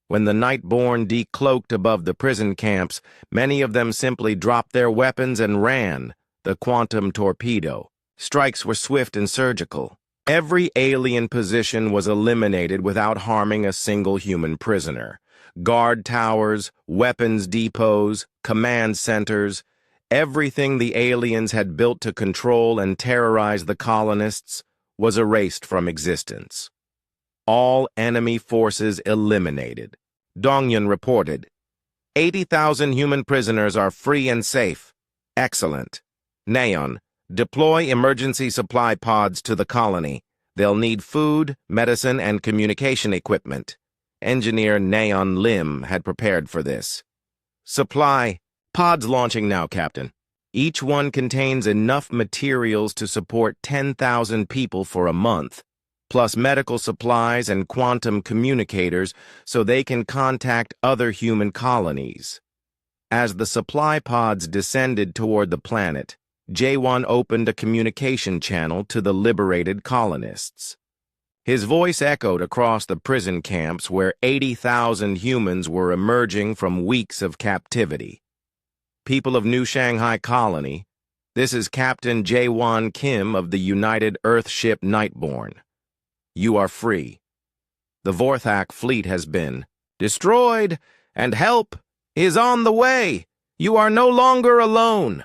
When the Nightborne decloaked above the prison camps, many of them simply dropped their weapons and ran, the quantum torpedo. Strikes were swift and surgical. Every alien position was eliminated without harming a single human prisoner. Guard towers, weapons depots, command centers, everything the aliens had built to control and terrorize the colonists was erased from existence. All enemy forces eliminated. Dong-yun reported, 80,000 human prisoners are free and safe. Excellent. Naeon, deploy emergency supply pods to the colony. They'll need food, medicine, and communication equipment. Engineer Naeon Lim had prepared for this. Supply. Pods launching now, Captain. Each one contains enough materials to support 10,000 people for a month, plus medical supplies and quantum communicators so they can contact other human colonies. As the supply pods descended toward the planet, Jaewon opened a communication channel to the liberated colonists. His voice echoed across the prison camps where 80,000 humans were emerging from weeks of captivity. People of New Shanghai Colony, this is Captain Jaewon Kim of the United Earthship Nightborne. You are free. The Vorthak fleet has been destroyed, and help is on the way. You are no longer alone.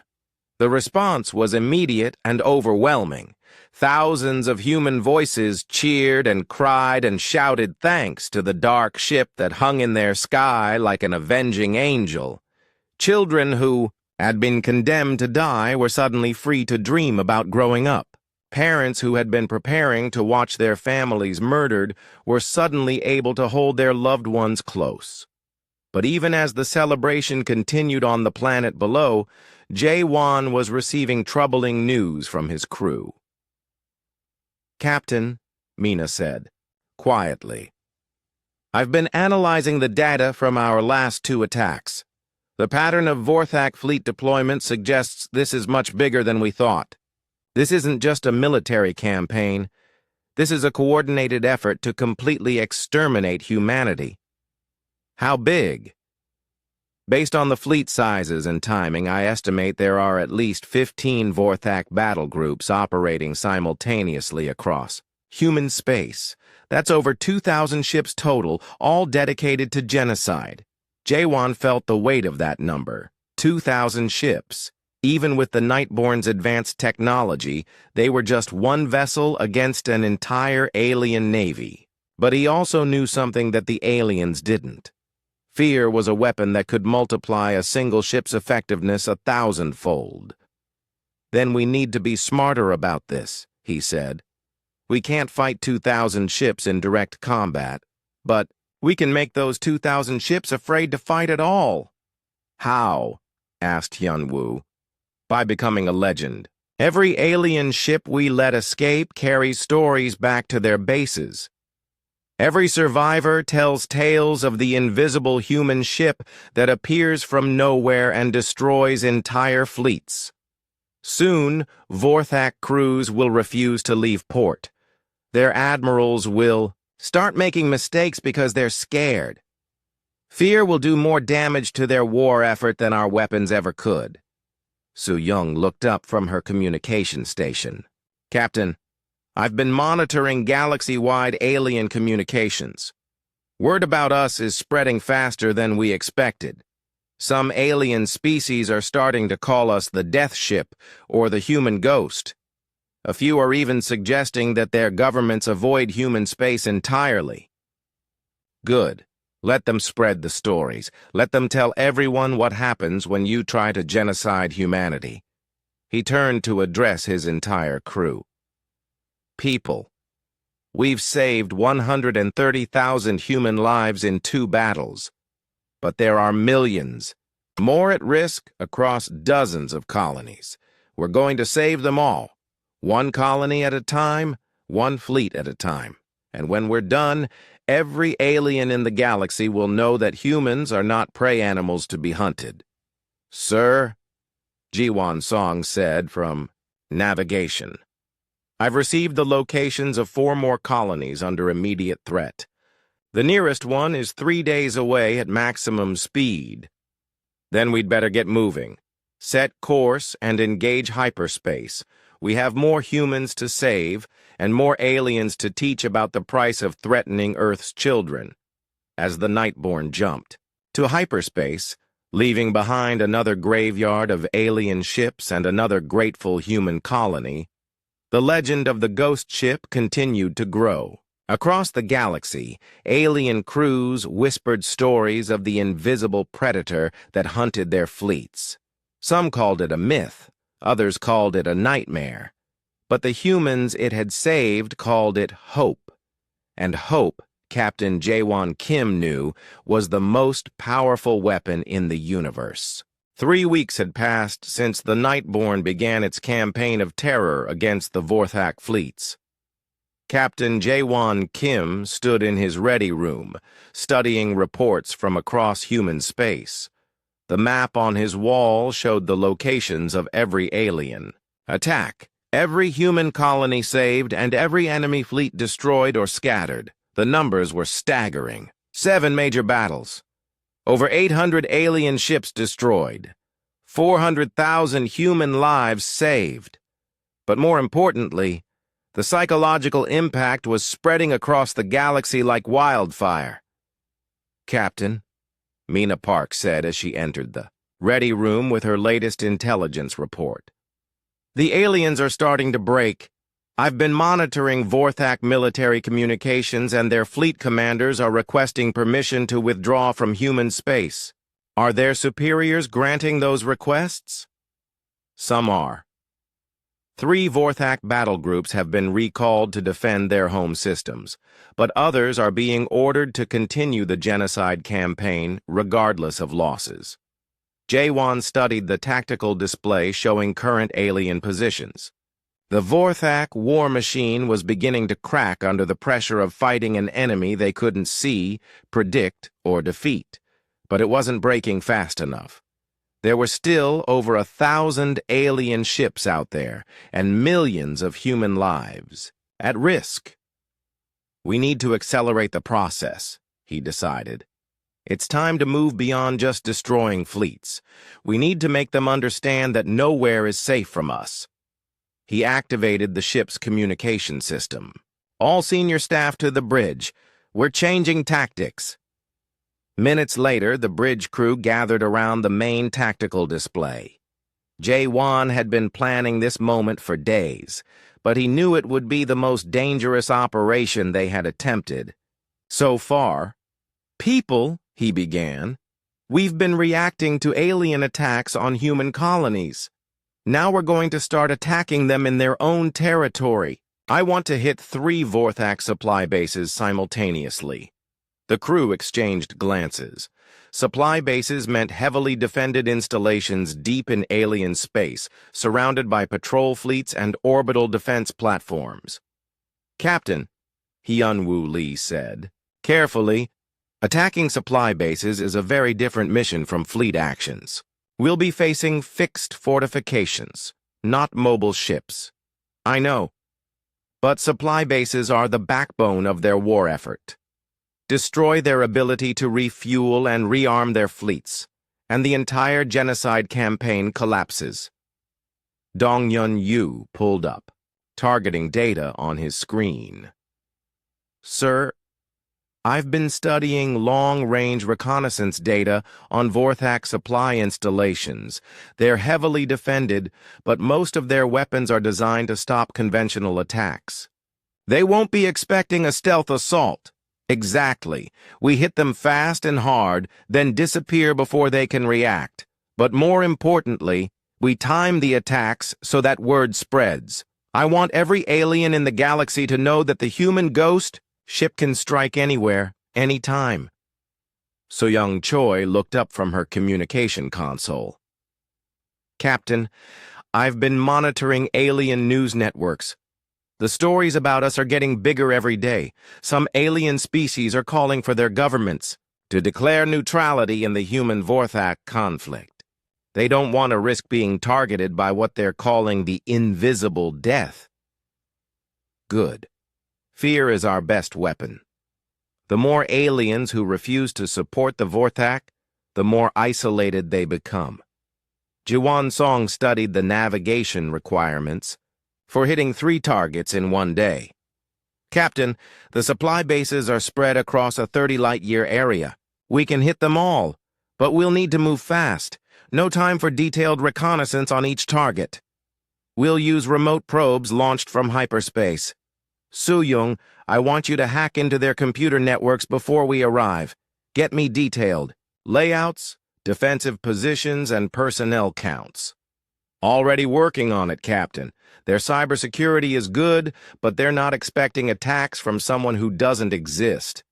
The response was immediate and overwhelming. Thousands of human voices cheered and cried and shouted thanks to the dark ship that hung in their sky like an avenging angel. Children who, had been condemned to die were suddenly free to dream about growing up. Parents who had been preparing to watch their families murdered were suddenly able to hold their loved ones close. But even as the celebration continued on the planet below, J1 was receiving troubling news from his crew. "Captain," Mina said, quietly, "I've been analyzing the data from our last 2 attacks. The pattern of Vorthak fleet deployment suggests this is much bigger than we thought. This isn't just a military campaign. This is a coordinated effort to completely exterminate humanity." "How big?" "Based on the fleet sizes and timing, I estimate there are at least 15 Vorthak battle groups operating simultaneously across human space. That's over 2,000 ships total, all dedicated to genocide." J1 felt the weight of that number. 2,000 ships. Even with the Nightborne's advanced technology, they were just one vessel against an entire alien navy. But he also knew something that the aliens didn't. Fear was a weapon that could multiply a single ship's effectiveness 1,000-fold. "Then we need to be smarter about this," he said. "We can't fight 2,000 ships in direct combat, but we can make those 2,000 ships afraid to fight at all." "How?" asked Hyunwoo. "By becoming a legend. Every alien ship we let escape carries stories back to their bases. Every survivor tells tales of the invisible human ship that appears from nowhere and destroys entire fleets. Soon, Vorthak crews will refuse to leave port. Their admirals will start making mistakes because they're scared. Fear will do more damage to their war effort than our weapons ever could." Soo-young looked up from her communication station. "Captain, I've been monitoring galaxy-wide alien communications. Word about us is spreading faster than we expected. Some alien species are starting to call us the Death Ship or the Human Ghost. A few are even suggesting that their governments avoid human space entirely." "Good. Let them spread the stories. Let them tell everyone what happens when you try to genocide humanity." He turned to address his entire crew. "People, we've saved 130,000 human lives in 2 battles. But there are millions, more at risk across dozens of colonies. We're going to save them all. 1 colony at a time, 1 fleet at a time. And when we're done, every alien in the galaxy will know that humans are not prey animals to be hunted." "Sir," Ji-won Song said from navigation, "I've received the locations of 4 more colonies under immediate threat. The nearest one is 3 days away at maximum speed. Then we'd better get moving. Set course and engage hyperspace. We have more humans to save and more aliens to teach about the price of threatening Earth's children." As the Nightborne jumped to hyperspace, leaving behind another graveyard of alien ships and another grateful human colony, the legend of the ghost ship continued to grow. Across the galaxy, alien crews whispered stories of the invisible predator that hunted their fleets. Some called it a myth, others called it a nightmare. But the humans it had saved called it hope. And hope, Captain Jaewon Kim knew, was the most powerful weapon in the universe. 3 weeks had passed since the Nightborne began its campaign of terror against the Vorthak fleets. Captain Jaewon Kim stood in his ready room, studying reports from across human space. The map on his wall showed the locations of every alien. Attack. Every human colony saved and every enemy fleet destroyed or scattered. The numbers were staggering. 7 major battles. Over 800 alien ships destroyed. 400,000 human lives saved. But more importantly, the psychological impact was spreading across the galaxy like wildfire. "Captain," Mina Park said as she entered the ready room with her latest intelligence report. "The aliens are starting to break. I've been monitoring Vorthak military communications and their fleet commanders are requesting permission to withdraw from human space." Are their superiors granting those requests? Some are. 3 Vorthak battle groups have been recalled to defend their home systems, but others are being ordered to continue the genocide campaign regardless of losses. Jaewon studied the tactical display showing current alien positions. The Vorthak war machine was beginning to crack under the pressure of fighting an enemy they couldn't see, predict, or defeat, but it wasn't breaking fast enough. There were still over 1,000 alien ships out there, and millions of human lives at risk. We need to accelerate the process, he decided. It's time to move beyond just destroying fleets. We need to make them understand that nowhere is safe from us. He activated the ship's communication system. All senior staff to the bridge. We're changing tactics. Minutes later, the bridge crew gathered around the main tactical display. Jaewon had been planning this moment for days, but he knew it would be the most dangerous operation they had attempted. So far, "People," he began, "we've been reacting to alien attacks on human colonies. Now we're going to start attacking them in their own territory. I want to hit 3 Vorthak supply bases simultaneously." The crew exchanged glances. Supply bases meant heavily defended installations deep in alien space, surrounded by patrol fleets and orbital defense platforms. "Captain," Hyunwoo Lee said, "carefully, attacking supply bases is a very different mission from fleet actions. We'll be facing fixed fortifications, not mobile ships. I know, but supply bases are the backbone of their war effort. Destroy their ability to refuel and rearm their fleets, and the entire genocide campaign collapses." Dong-Yun Yu pulled up, targeting data on his screen. "Sir, I've been studying long-range reconnaissance data on Vorthak supply installations. They're heavily defended, but most of their weapons are designed to stop conventional attacks. They won't be expecting a stealth assault. Exactly. We hit them fast and hard, then disappear before they can react. But more importantly, we time the attacks so that word spreads. I want every alien in the galaxy to know that the human ghost ship can strike anywhere, anytime." So-Young Choi looked up from her communication console. "Captain, I've been monitoring alien news networks. The stories about us are getting bigger every day. Some alien species are calling for their governments to declare neutrality in the human-Vorthak conflict. They don't want to risk being targeted by what they're calling the invisible death." "Good. Fear is our best weapon. The more aliens who refuse to support the Vorthak, the more isolated they become." Jiwon Song studied the navigation requirements for hitting 3 targets in one day. "Captain, the supply bases are spread across a 30-light-year area. We can hit them all, but we'll need to move fast. No time for detailed reconnaissance on each target. We'll use remote probes launched from hyperspace. Soo-Young, I want you to hack into their computer networks before we arrive. Get me detailed layouts, defensive positions, and personnel counts." "Already working on it, Captain. Their cybersecurity is good, but they're not expecting attacks from someone who doesn't exist."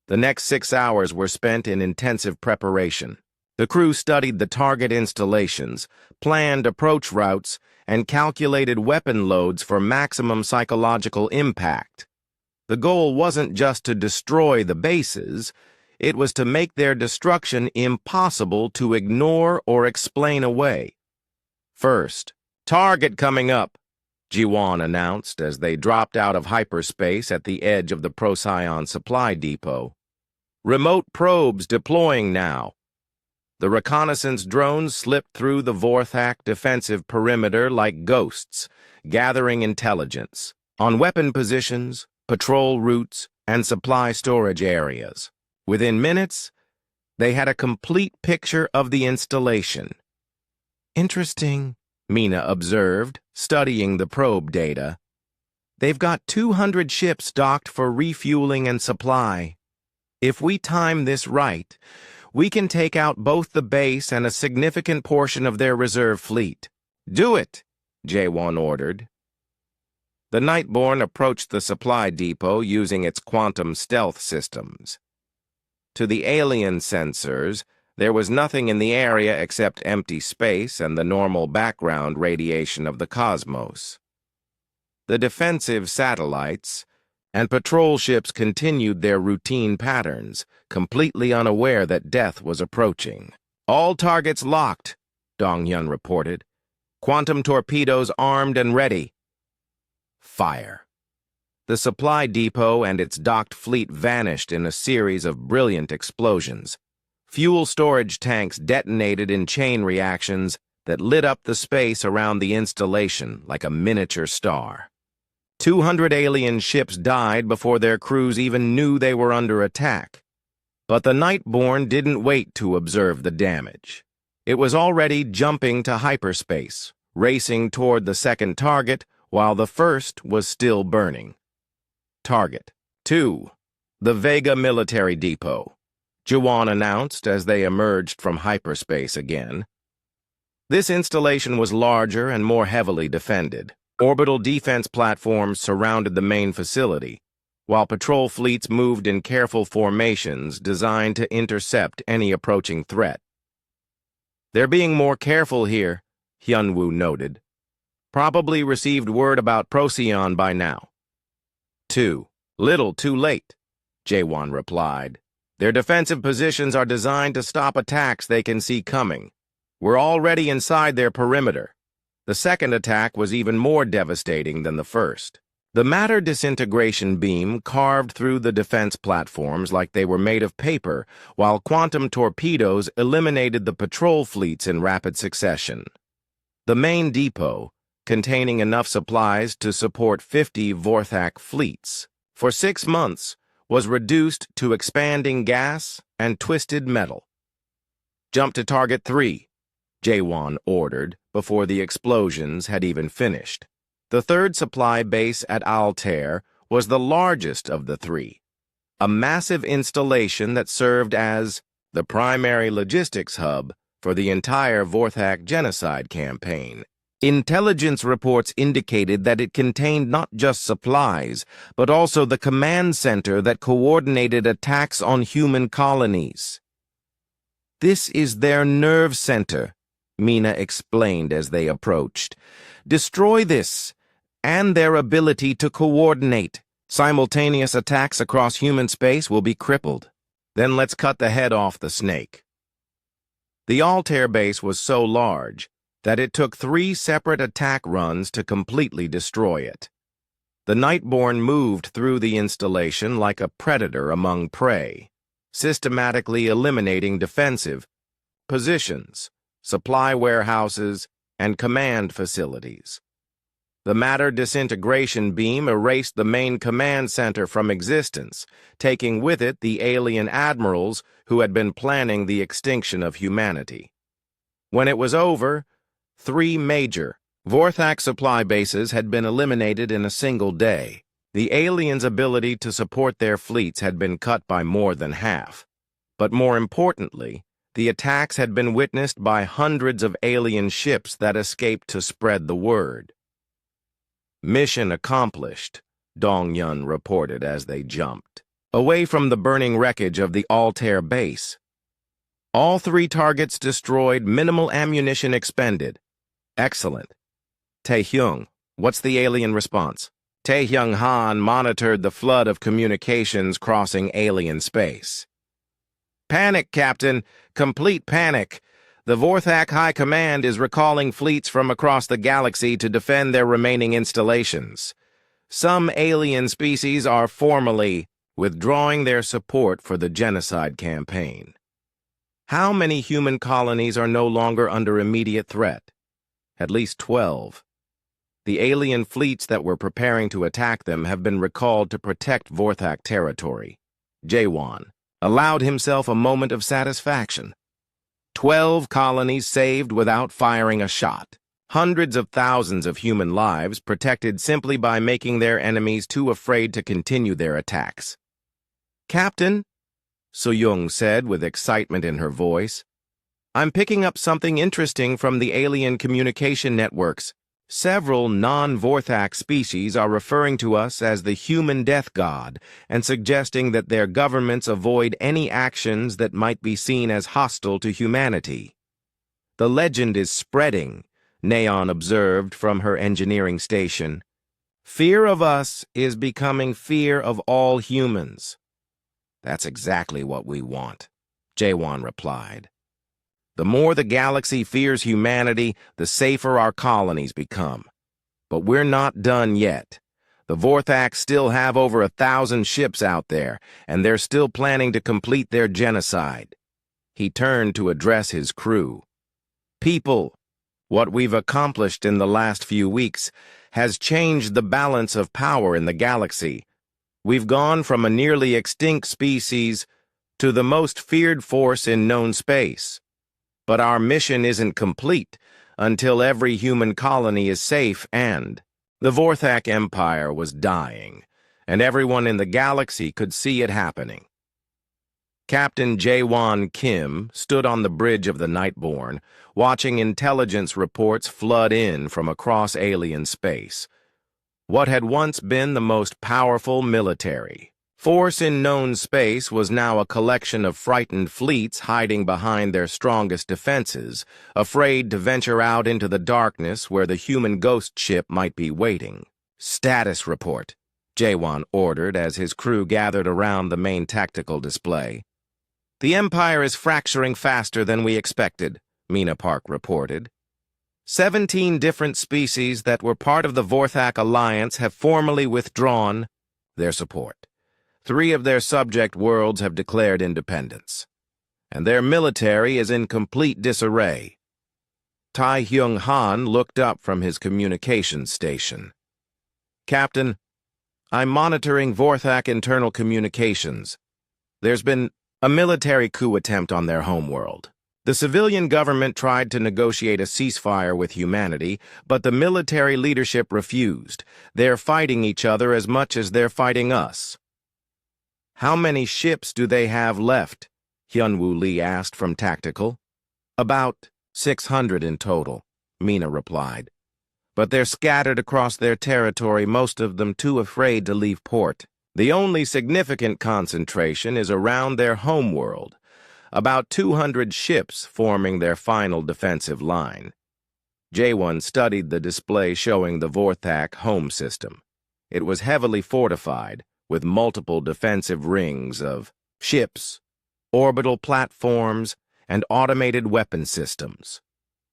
The next 6 hours were spent in intensive preparation. The crew studied the target installations, planned approach routes, and calculated weapon loads for maximum psychological impact. The goal wasn't just to destroy the bases, it was to make their destruction impossible to ignore or explain away. "First, target coming up," Jiwon announced as they dropped out of hyperspace at the edge of the Procyon supply depot. "Remote probes deploying now." The reconnaissance drones slipped through the Vorthak defensive perimeter like ghosts, gathering intelligence on weapon positions, patrol routes, and supply storage areas. Within minutes, they had a complete picture of the installation. "Interesting," Mina observed, studying the probe data. "They've got 200 ships docked for refueling and supply. If we time this right, we can take out both the base and a significant portion of their reserve fleet. Do it, J1 ordered. The Nightborne approached the supply depot using its quantum stealth systems. To the alien sensors, there was nothing in the area except empty space and the normal background radiation of the cosmos. The defensive satellites and patrol ships continued their routine patterns, completely unaware that death was approaching. All targets locked, Dong-Yun reported. Quantum torpedoes armed and ready. Fire. The supply depot and its docked fleet vanished in a series of brilliant explosions. Fuel storage tanks detonated in chain reactions that lit up the space around the installation like a miniature star. 200 alien ships died before their crews even knew they were under attack. But the Nightborne didn't wait to observe the damage. It was already jumping to hyperspace, racing toward the second target while the first was still burning. Target 2. The Vega Military Depot, Jawan announced as they emerged from hyperspace again. This installation was larger and more heavily defended. Orbital defense platforms surrounded the main facility, while patrol fleets moved in careful formations designed to intercept any approaching threat. They're being more careful here, Hyunwoo noted. Probably received word about Procyon by now. 2. Little too late, Jaewon replied. Their defensive positions are designed to stop attacks they can see coming. We're already inside their perimeter. The second attack was even more devastating than the first. The matter disintegration beam carved through the defense platforms like they were made of paper, while quantum torpedoes eliminated the patrol fleets in rapid succession. The main depot, containing enough supplies to support 50 Vorthak fleets, for 6 months, was reduced to expanding gas and twisted metal. Jump to target 3, Jaewon ordered before the explosions had even finished. The third supply base at Altair was the largest of the 3, a massive installation that served as the primary logistics hub for the entire Vorthak genocide campaign. Intelligence reports indicated that it contained not just supplies, but also the command center that coordinated attacks on human colonies. This is their nerve center, Mina explained as they approached. Destroy this, and their ability to coordinate. Simultaneous attacks across human space will be crippled. Then let's cut the head off the snake. The Altair base was so large that it took 3 separate attack runs to completely destroy it. The Nightborne moved through the installation like a predator among prey, systematically eliminating defensive positions, supply warehouses, and command facilities. The matter disintegration beam erased the main command center from existence, taking with it the alien admirals who had been planning the extinction of humanity. When it was over, 3 major Vorthak supply bases had been eliminated in a single day. The aliens' ability to support their fleets had been cut by more than half. But more importantly, the attacks had been witnessed by hundreds of alien ships that escaped to spread the word. Mission accomplished, Dong-Yun reported as they jumped away from the burning wreckage of the Altair base. All 3 targets destroyed, minimal ammunition expended. Excellent. Taehyung, what's the alien response? Taehyung Han monitored the flood of communications crossing alien space. Panic, Captain. Complete panic. The Vorthak High Command is recalling fleets from across the galaxy to defend their remaining installations. Some alien species are formally withdrawing their support for the genocide campaign. How many human colonies are no longer under immediate threat? At least 12. The alien fleets that were preparing to attack them have been recalled to protect Vorthak territory. Jaewon allowed himself a moment of satisfaction. 12 colonies saved without firing a shot. Hundreds of thousands of human lives protected simply by making their enemies too afraid to continue their attacks. Captain, So-young said with excitement in her voice. I'm picking up something interesting from the alien communication networks. Several non-Vorthak species are referring to us as the human death god and suggesting that their governments avoid any actions that might be seen as hostile to humanity. The legend is spreading, Neon observed from her engineering station. Fear of us is becoming fear of all humans. That's exactly what we want, Jaewon replied. The more the galaxy fears humanity, the safer our colonies become. But we're not done yet. The Vorthak still have over 1,000 ships out there, and they're still planning to complete their genocide. He turned to address his crew. People, what we've accomplished in the last few weeks has changed the balance of power in the galaxy. We've gone from a nearly extinct species to the most feared force in known space. But our mission isn't complete until every human colony is safe and the Vorthak Empire was dying, and everyone in the galaxy could see it happening. Captain Jaewon Kim stood on the bridge of the Nightborne, watching intelligence reports flood in from across alien space. What had once been the most powerful military force in known space was now a collection of frightened fleets hiding behind their strongest defenses, afraid to venture out into the darkness where the human ghost ship might be waiting. Status report, Jaewon ordered as his crew gathered around the main tactical display. The Empire is fracturing faster than we expected, Mina Park reported. 17 different species that were part of the Vorthak Alliance have formally withdrawn their support. 3 of their subject worlds have declared independence, and their military is in complete disarray. Tai-Hyung Han looked up from his communications station. Captain, I'm monitoring Vorthak internal communications. There's been a military coup attempt on their homeworld. The civilian government tried to negotiate a ceasefire with humanity, but the military leadership refused. They're fighting each other as much as they're fighting us. How many ships do they have left? Hyunwoo Lee asked from Tactical. About 600 in total, Mina replied. But they're scattered across their territory, most of them too afraid to leave port. The only significant concentration is around their homeworld, about 200 ships forming their final defensive line. Jaewon studied the display showing the Vorthak home system. It was heavily fortified, with multiple defensive rings of ships, orbital platforms, and automated weapon systems.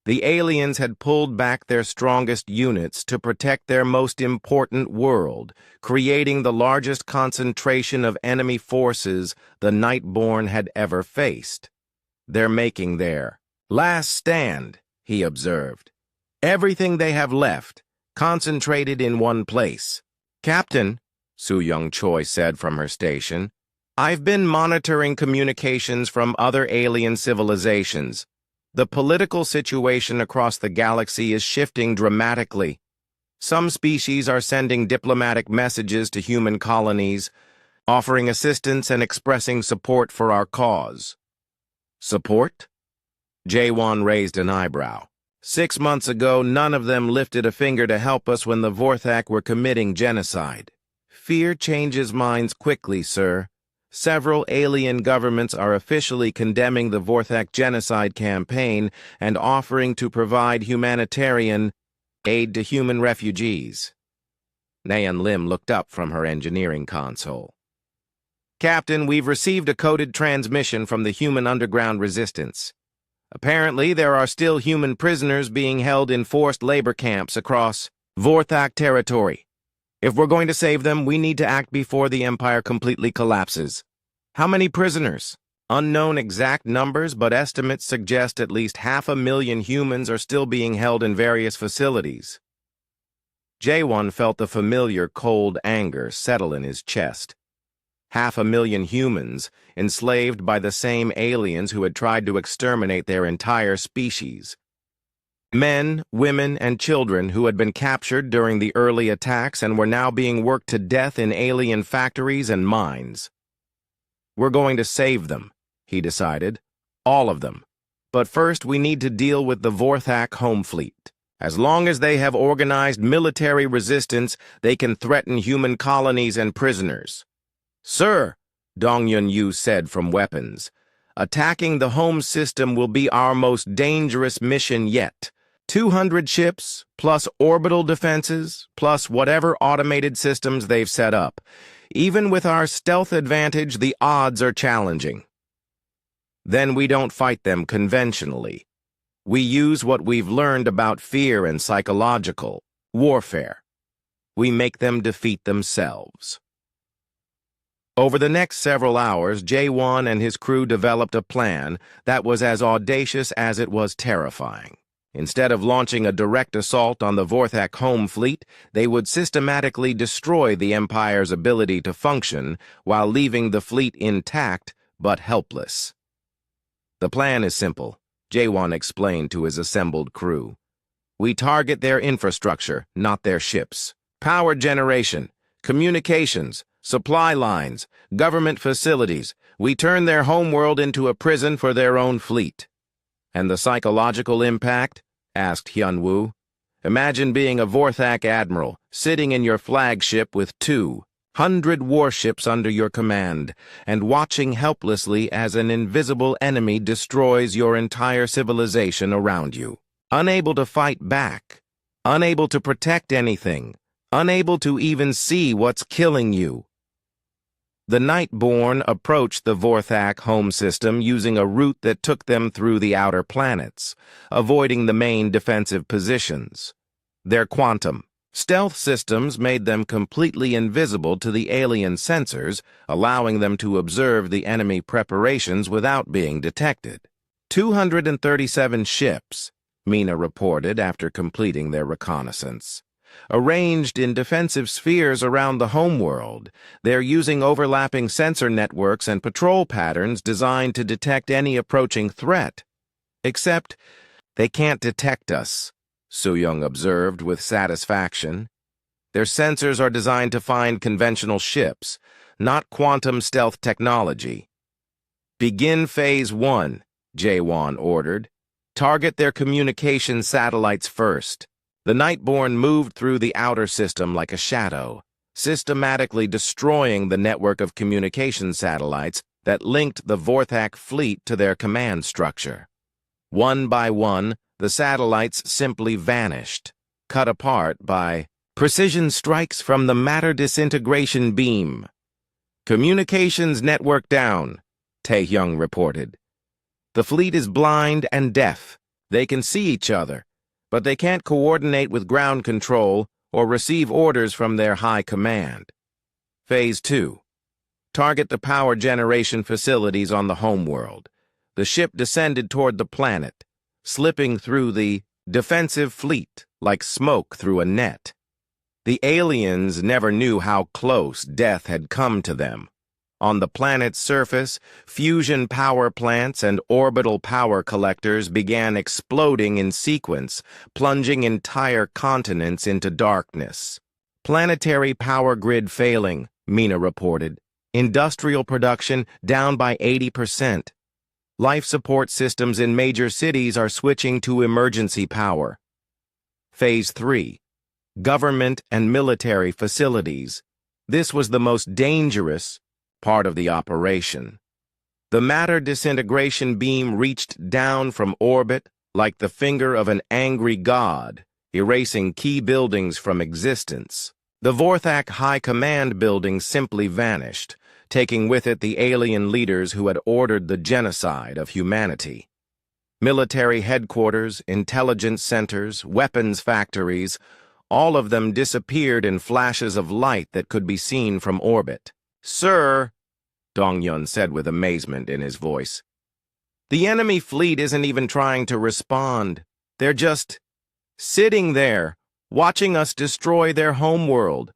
The aliens had pulled back their strongest units to protect their most important world, creating the largest concentration of enemy forces the Nightborne had ever faced. They're making their last stand, he observed. Everything they have left, concentrated in one place. Captain, Soo-Young Choi said from her station, I've been monitoring communications from other alien civilizations. The political situation across the galaxy is shifting dramatically. Some species are sending diplomatic messages to human colonies, offering assistance and expressing support for our cause. Support? Jaewon raised an eyebrow. 6 months ago, none of them lifted a finger to help us when the Vorthak were committing genocide. Fear changes minds quickly, sir. Several alien governments are officially condemning the Vorthak genocide campaign and offering to provide humanitarian aid to human refugees. Nayeon Lim looked up from her engineering console. Captain, we've received a coded transmission from the human underground resistance. Apparently, there are still human prisoners being held in forced labor camps across Vorthak territory. If we're going to save them, we need to act before the Empire completely collapses. How many prisoners? Unknown exact numbers, but estimates suggest at least 500,000 humans are still being held in various facilities. Jaewon felt the familiar cold anger settle in his chest. 500,000 humans, enslaved by the same aliens who had tried to exterminate their entire species. Men, women, and children who had been captured during the early attacks and were now being worked to death in alien factories and mines. We're going to save them, he decided. All of them. But first we need to deal with the Vorthak home fleet. As long as they have organized military resistance, they can threaten human colonies and prisoners. Sir, Dong Yun-yu said from weapons, attacking the home system will be our most dangerous mission yet. 200 ships, plus orbital defenses, plus whatever automated systems they've set up. Even with our stealth advantage, the odds are challenging. Then we don't fight them conventionally. We use what we've learned about fear and psychological warfare. We make them defeat themselves. Over the next several hours, Jae-won and his crew developed a plan that was as audacious as it was terrifying. Instead of launching a direct assault on the Vorthak home fleet, they would systematically destroy the Empire's ability to function while leaving the fleet intact but helpless. The plan is simple, Jae-won explained to his assembled crew. We target their infrastructure, not their ships. Power generation, communications, supply lines, government facilities. We turn their homeworld into a prison for their own fleet. And the psychological impact? Asked Hyun-woo. Imagine being a Vorthak admiral, sitting in your flagship with 200 warships under your command, and watching helplessly as an invisible enemy destroys your entire civilization around you. Unable to fight back, unable to protect anything, unable to even see what's killing you. The Nightborne approached the Vorthak home system using a route that took them through the outer planets, avoiding the main defensive positions. Their quantum stealth systems made them completely invisible to the alien sensors, allowing them to observe the enemy preparations without being detected. 237 ships, Mina reported after completing their reconnaissance. Arranged in defensive spheres around the homeworld, they're using overlapping sensor networks and patrol patterns designed to detect any approaching threat. Except, they can't detect us, Soo-young observed with satisfaction. Their sensors are designed to find conventional ships, not quantum stealth technology. Begin Phase 1, Jae-won ordered. Target their communication satellites first. The Nightborne moved through the outer system like a shadow, systematically destroying the network of communication satellites that linked the Vorthak fleet to their command structure. One by one, the satellites simply vanished, cut apart by precision strikes from the matter disintegration beam. Communications network down, Tae-hyung reported. The fleet is blind and deaf. They can see each other, but they can't coordinate with ground control or receive orders from their high command. Phase 2. Target the power generation facilities on the homeworld. The ship descended toward the planet, slipping through the defensive fleet like smoke through a net. The aliens never knew how close death had come to them. On the planet's surface, fusion power plants and orbital power collectors began exploding in sequence, plunging entire continents into darkness. Planetary power grid failing, Mina reported. Industrial production down by 80%. Life support systems in major cities are switching to emergency power. Phase 3. Government and military facilities. This was the most dangerous part of the operation. The matter disintegration beam reached down from orbit like the finger of an angry god, erasing key buildings from existence. The Vorthak High Command building simply vanished, taking with it the alien leaders who had ordered the genocide of humanity. Military headquarters, intelligence centers, weapons factories, all of them disappeared in flashes of light that could be seen from orbit. Sir, Dong-yun said with amazement in his voice, the enemy fleet isn't even trying to respond. They're just sitting there, watching us destroy their homeworld.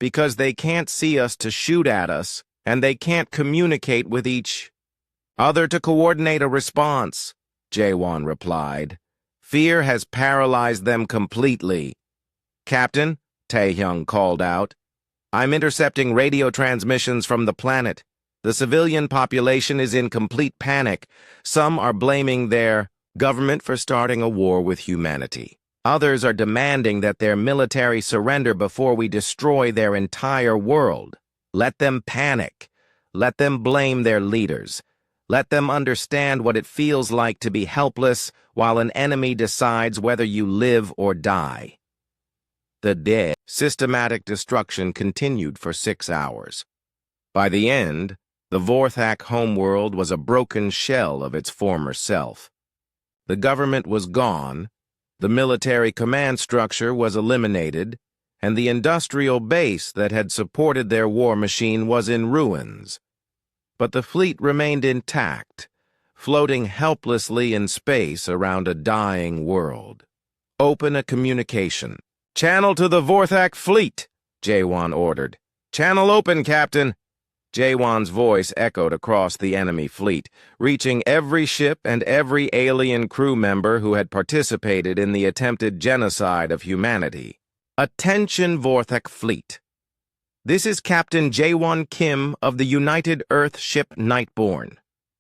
Because they can't see us to shoot at us, and they can't communicate with each other to coordinate a response, Jae-won replied. Fear has paralyzed them completely. Captain, Tae-hyung called out, I'm intercepting radio transmissions from the planet. The civilian population is in complete panic. Some are blaming their government for starting a war with humanity. Others are demanding that their military surrender before we destroy their entire world. Let them panic. Let them blame their leaders. Let them understand what it feels like to be helpless while an enemy decides whether you live or die. The dead. Systematic destruction continued for 6 hours. By the end, the Vorthak homeworld was a broken shell of its former self. The government was gone, the military command structure was eliminated, and the industrial base that had supported their war machine was in ruins. But the fleet remained intact, floating helplessly in space around a dying world. Open a communication. "Channel to the Vorthak fleet," J1 ordered. "Channel open, Captain." J1's voice echoed across the enemy fleet, reaching every ship and every alien crew member who had participated in the attempted genocide of humanity. "Attention, Vorthak fleet. This is Captain J1 Kim of the United Earth ship Nightborne.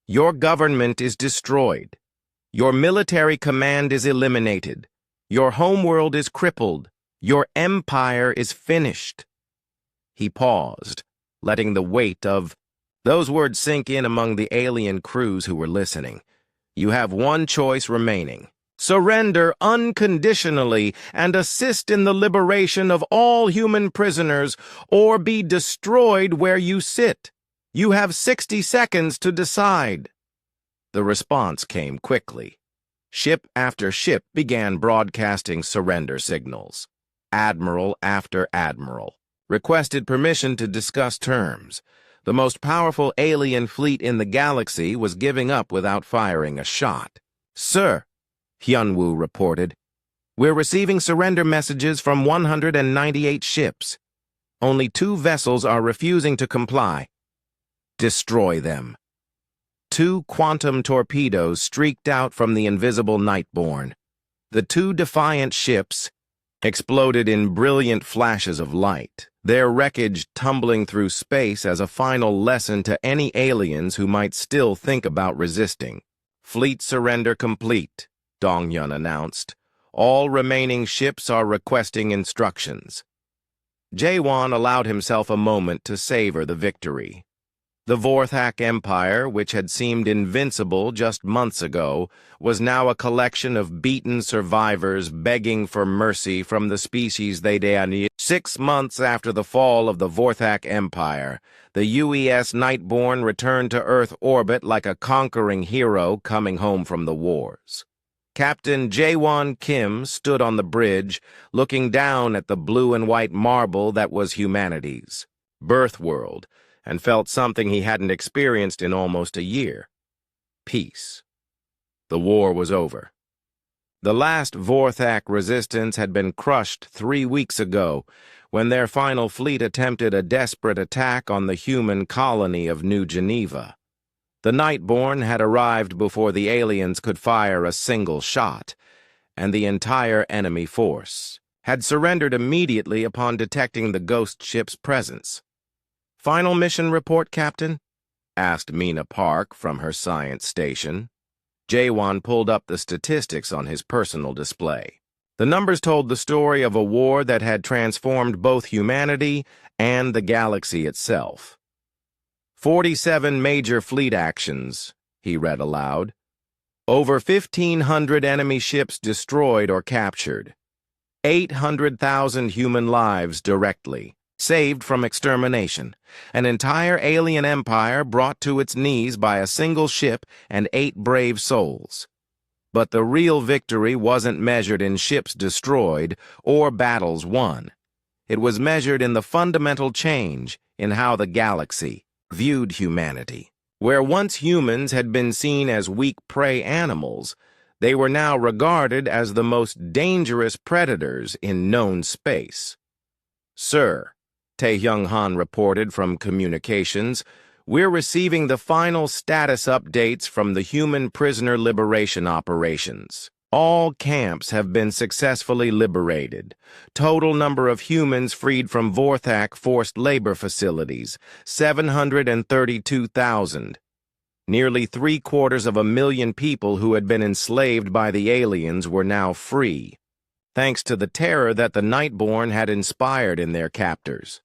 Your government is destroyed. Your military command is eliminated. Your homeworld is crippled. Your empire is finished." He paused, letting the weight of those words sink in among the alien crews who were listening. "You have one choice remaining. Surrender unconditionally and assist in the liberation of all human prisoners, or be destroyed where you sit. You have 60 seconds to decide." The response came quickly. Ship after ship began broadcasting surrender signals. Admiral after admiral requested permission to discuss terms. The most powerful alien fleet in the galaxy was giving up without firing a shot. "Sir," Hyunwoo reported, "we're receiving surrender messages from 198 ships. Only 2 vessels are refusing to comply. Destroy them." 2 quantum torpedoes streaked out from the invisible Nightborne. The 2 defiant ships exploded in brilliant flashes of light, their wreckage tumbling through space as a final lesson to any aliens who might still think about resisting. "Fleet surrender complete," Dong-Yun announced. "All remaining ships are requesting instructions." Jae-won allowed himself a moment to savor the victory. The Vorthak Empire, which had seemed invincible just months ago, was now a collection of beaten survivors begging for mercy from the species they denied. 6 months after the fall of the Vorthak Empire, the UES Nightborne returned to Earth orbit like a conquering hero coming home from the wars. Captain Jae-won Kim stood on the bridge, looking down at the blue and white marble that was humanity's birth world, and felt something he hadn't experienced in almost a year. Peace. The war was over. The last Vorthak resistance had been crushed 3 weeks ago, when their final fleet attempted a desperate attack on the human colony of New Geneva. The Nightborne had arrived before the aliens could fire a single shot, and the entire enemy force had surrendered immediately upon detecting the ghost ship's presence. "Final mission report, Captain?" asked Mina Park from her science station. Jae-won pulled up the statistics on his personal display. The numbers told the story of a war that had transformed both humanity and the galaxy itself. 47 major fleet actions, he read aloud. Over 1,500 enemy ships destroyed or captured. 800,000 human lives directly saved from extermination, an entire alien empire brought to its knees by a single ship and 8 brave souls. But the real victory wasn't measured in ships destroyed or battles won. It was measured in the fundamental change in how the galaxy viewed humanity. Where once humans had been seen as weak prey animals, they were now regarded as the most dangerous predators in known space. "Sir," Tae-Hyung-han reported from communications, "we're receiving the final status updates from the human prisoner liberation operations. All camps have been successfully liberated. Total number of humans freed from Vorthak forced labor facilities, 732,000. Nearly 750,000 people who had been enslaved by the aliens were now free, thanks to the terror that the Nightborne had inspired in their captors.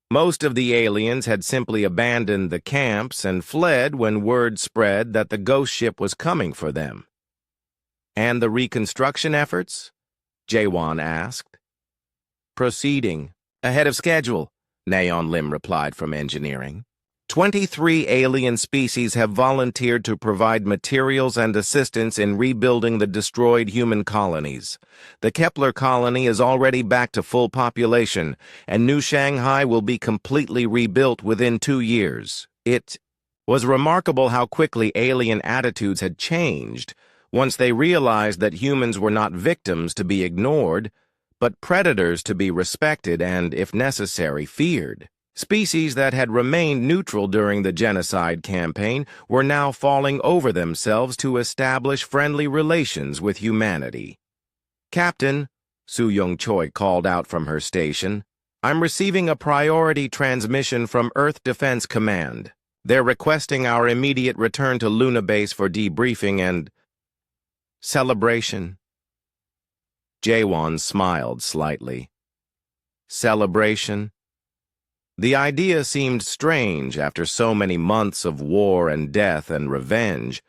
Most of the aliens had simply abandoned the camps and fled when word spread that the ghost ship was coming for them. And the reconstruction efforts? Jaewon asked. Proceeding. Ahead of schedule, Neon Lim replied from engineering. 23 alien species have volunteered to provide materials and assistance in rebuilding the destroyed human colonies. The Kepler colony is already back to full population, and New Shanghai will be completely rebuilt within 2 years. It was remarkable how quickly alien attitudes had changed once they realized that humans were not victims to be ignored, but predators to be respected and, if necessary, feared. Species that had remained neutral during the genocide campaign were now falling over themselves to establish friendly relations with humanity. Captain, Su Young Choi called out from her station, I'm receiving a priority transmission from Earth Defense Command. They're requesting our immediate return to Luna Base for debriefing and celebration. Jaewon smiled slightly. Celebration? The idea seemed strange after so many months of war and death and revenge,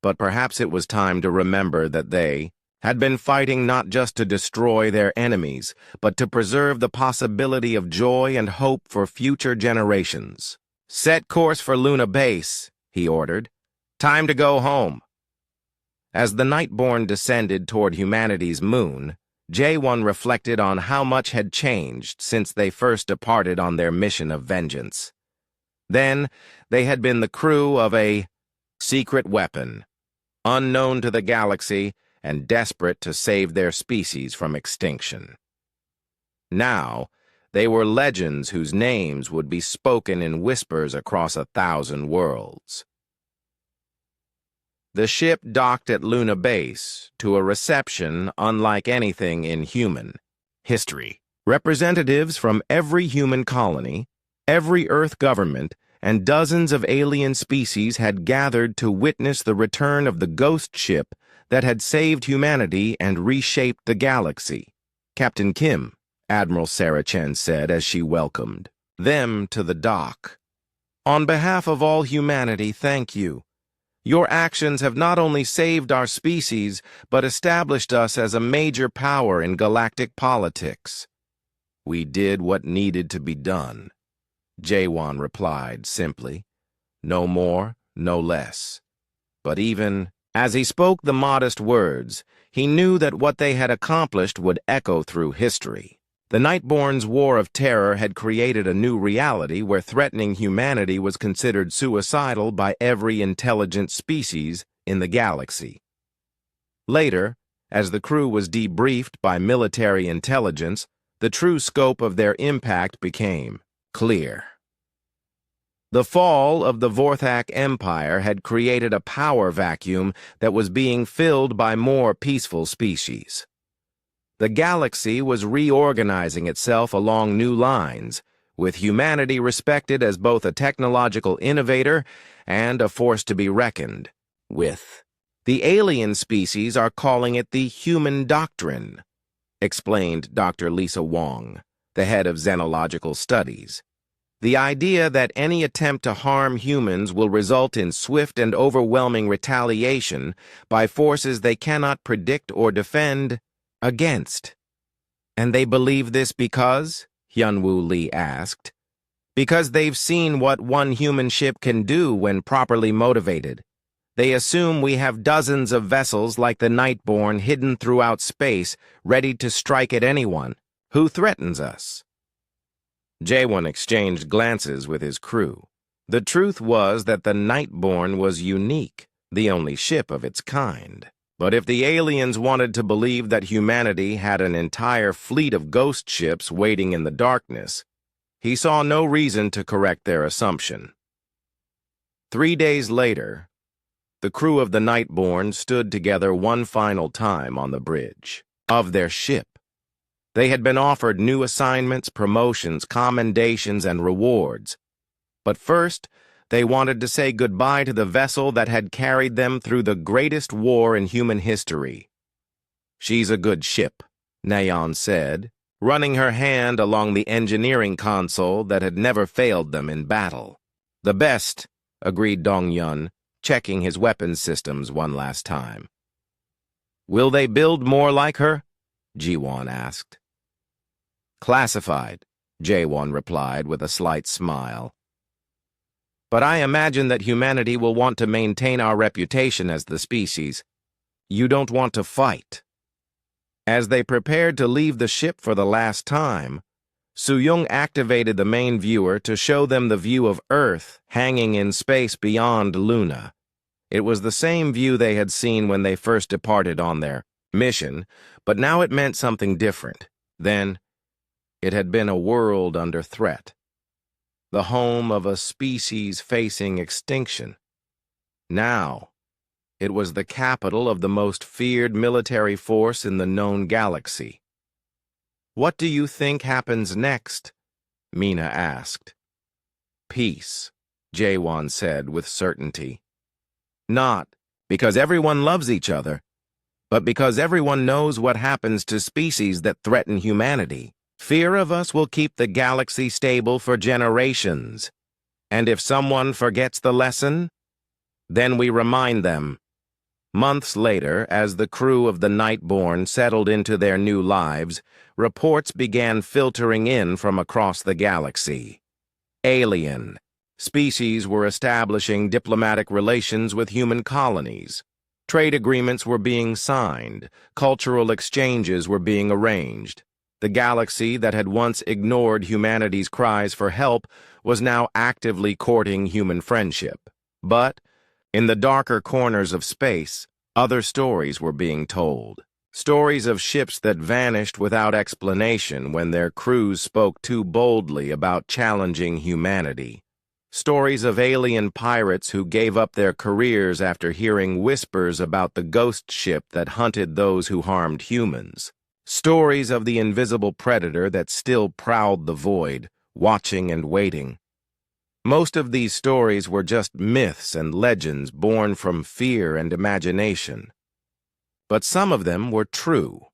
but perhaps it was time to remember that they had been fighting not just to destroy their enemies, but to preserve the possibility of joy and hope for future generations. Set course for Luna Base, he ordered. Time to go home. As the Nightborne descended toward humanity's moon, Jaewon reflected on how much had changed since they first departed on their mission of vengeance. Then, they had been the crew of a secret weapon, unknown to the galaxy and desperate to save their species from extinction. Now, they were legends whose names would be spoken in whispers across 1,000 worlds. The ship docked at Luna Base to a reception unlike anything in human history. Representatives from every human colony, every Earth government, and dozens of alien species had gathered to witness the return of the ghost ship that had saved humanity and reshaped the galaxy. Captain Kim, Admiral Sarah Chen said as she welcomed them to the dock. On behalf of all humanity, thank you. Your actions have not only saved our species, but established us as a major power in galactic politics. We did what needed to be done, Jaewon replied simply. No more, no less. But even as he spoke the modest words, he knew that what they had accomplished would echo through history. The Nightborne's war of terror had created a new reality where threatening humanity was considered suicidal by every intelligent species in the galaxy. Later, as the crew was debriefed by military intelligence, the true scope of their impact became clear. The fall of the Vorthak Empire had created a power vacuum that was being filled by more peaceful species. The galaxy was reorganizing itself along new lines, with humanity respected as both a technological innovator and a force to be reckoned with. The alien species are calling it the human doctrine, explained Dr. Lisa Wong, the head of Xenological Studies. The idea that any attempt to harm humans will result in swift and overwhelming retaliation by forces they cannot predict or defend against. And they believe this because? Hyunwoo Lee asked. Because they've seen what one human ship can do when properly motivated. They assume we have dozens of vessels like the Nightborne hidden throughout space, ready to strike at anyone who threatens us. Jaewon exchanged glances with his crew. The truth was that the Nightborne was unique, the only ship of its kind. But if the aliens wanted to believe that humanity had an entire fleet of ghost ships waiting in the darkness, he saw no reason to correct their assumption. 3 days later, The crew of the Nightborne stood together one final time on the bridge of their ship. They had been offered new assignments, promotions, commendations, and rewards. But first, they wanted to say goodbye to the vessel that had carried them through the greatest war in human history. "She's a good ship," Nayeon said, running her hand along the engineering console that had never failed them in battle. "The best," agreed Dong-yun, checking his weapons systems one last time. "Will they build more like her?" Ji-won asked. "Classified," Jae-won replied with a slight smile. "But I imagine that humanity will want to maintain our reputation as the species. You don't want to fight." As they prepared to leave the ship for the last time, Soo-young activated the main viewer to show them the view of Earth hanging in space beyond Luna. It was the same view they had seen when they first departed on their mission, but now it meant something different. Then, it had been a world under threat, the home of a species facing extinction. Now, it was the capital of the most feared military force in the known galaxy. "What do you think happens next?" Mina asked. "Peace," Jae-won said with certainty. "Not because everyone loves each other, but because everyone knows what happens to species that threaten humanity. Fear of us will keep the galaxy stable for generations. And if someone forgets the lesson, then we remind them." Months later, as the crew of the Nightborne settled into their new lives, reports began filtering in from across the galaxy. Alien species were establishing diplomatic relations with human colonies. Trade agreements were being signed. Cultural exchanges were being arranged. The galaxy that had once ignored humanity's cries for help was now actively courting human friendship. But in the darker corners of space, other stories were being told. Stories of ships that vanished without explanation when their crews spoke too boldly about challenging humanity. Stories of alien pirates who gave up their careers after hearing whispers about the ghost ship that hunted those who harmed humans. Stories of the invisible predator that still prowled the void, watching and waiting. Most of these stories were just myths and legends born from fear and imagination. But some of them were true,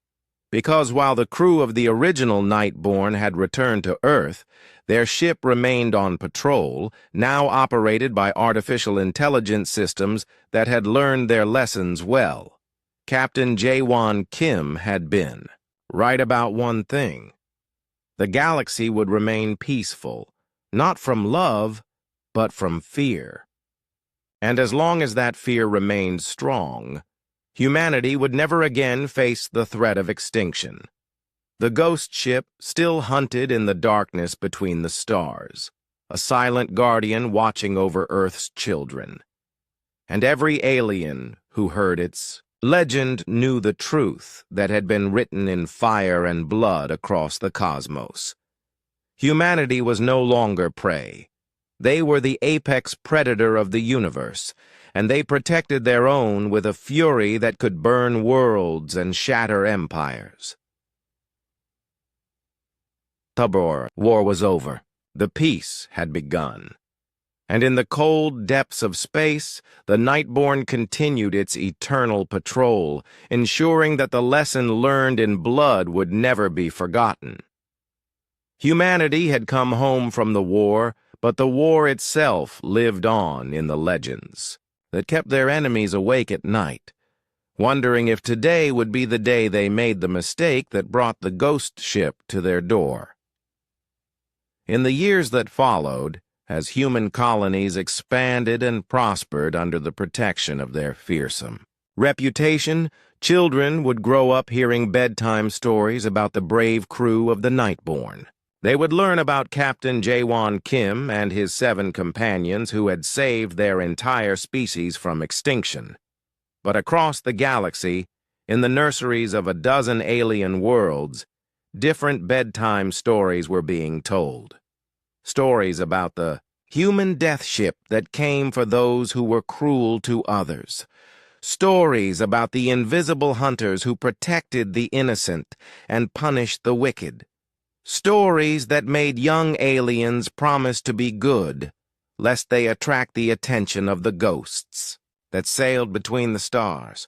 because while the crew of the original Nightborne had returned to Earth, their ship remained on patrol, now operated by artificial intelligence systems that had learned their lessons well. Captain Jae-won Kim had been right about one thing. The galaxy would remain peaceful, not from love, but from fear. And as long as that fear remained strong, humanity would never again face the threat of extinction. The ghost ship still hunted in the darkness between the stars, a silent guardian watching over Earth's children. And every alien who heard its legend knew the truth that had been written in fire and blood across the cosmos. Humanity was no longer prey. They were the apex predator of the universe, and they protected their own with a fury that could burn worlds and shatter empires. The war was over. The peace had begun. And in the cold depths of space, the Nightborne continued its eternal patrol, ensuring that the lesson learned in blood would never be forgotten. Humanity had come home from the war, but the war itself lived on in the legends that kept their enemies awake at night, wondering if today would be the day they made the mistake that brought the ghost ship to their door. In the years that followed, as human colonies expanded and prospered under the protection of their fearsome reputation, children would grow up hearing bedtime stories about the brave crew of the Nightborne. They would learn about Captain Jae-won Kim and his 7 companions who had saved their entire species from extinction. But across the galaxy, in the nurseries of a dozen alien worlds, different bedtime stories were being told. Stories about the Human death ship that came for those who were cruel to others. Stories about the invisible hunters who protected the innocent and punished the wicked. Stories that made young aliens promise to be good, lest they attract the attention of the ghosts that sailed between the stars.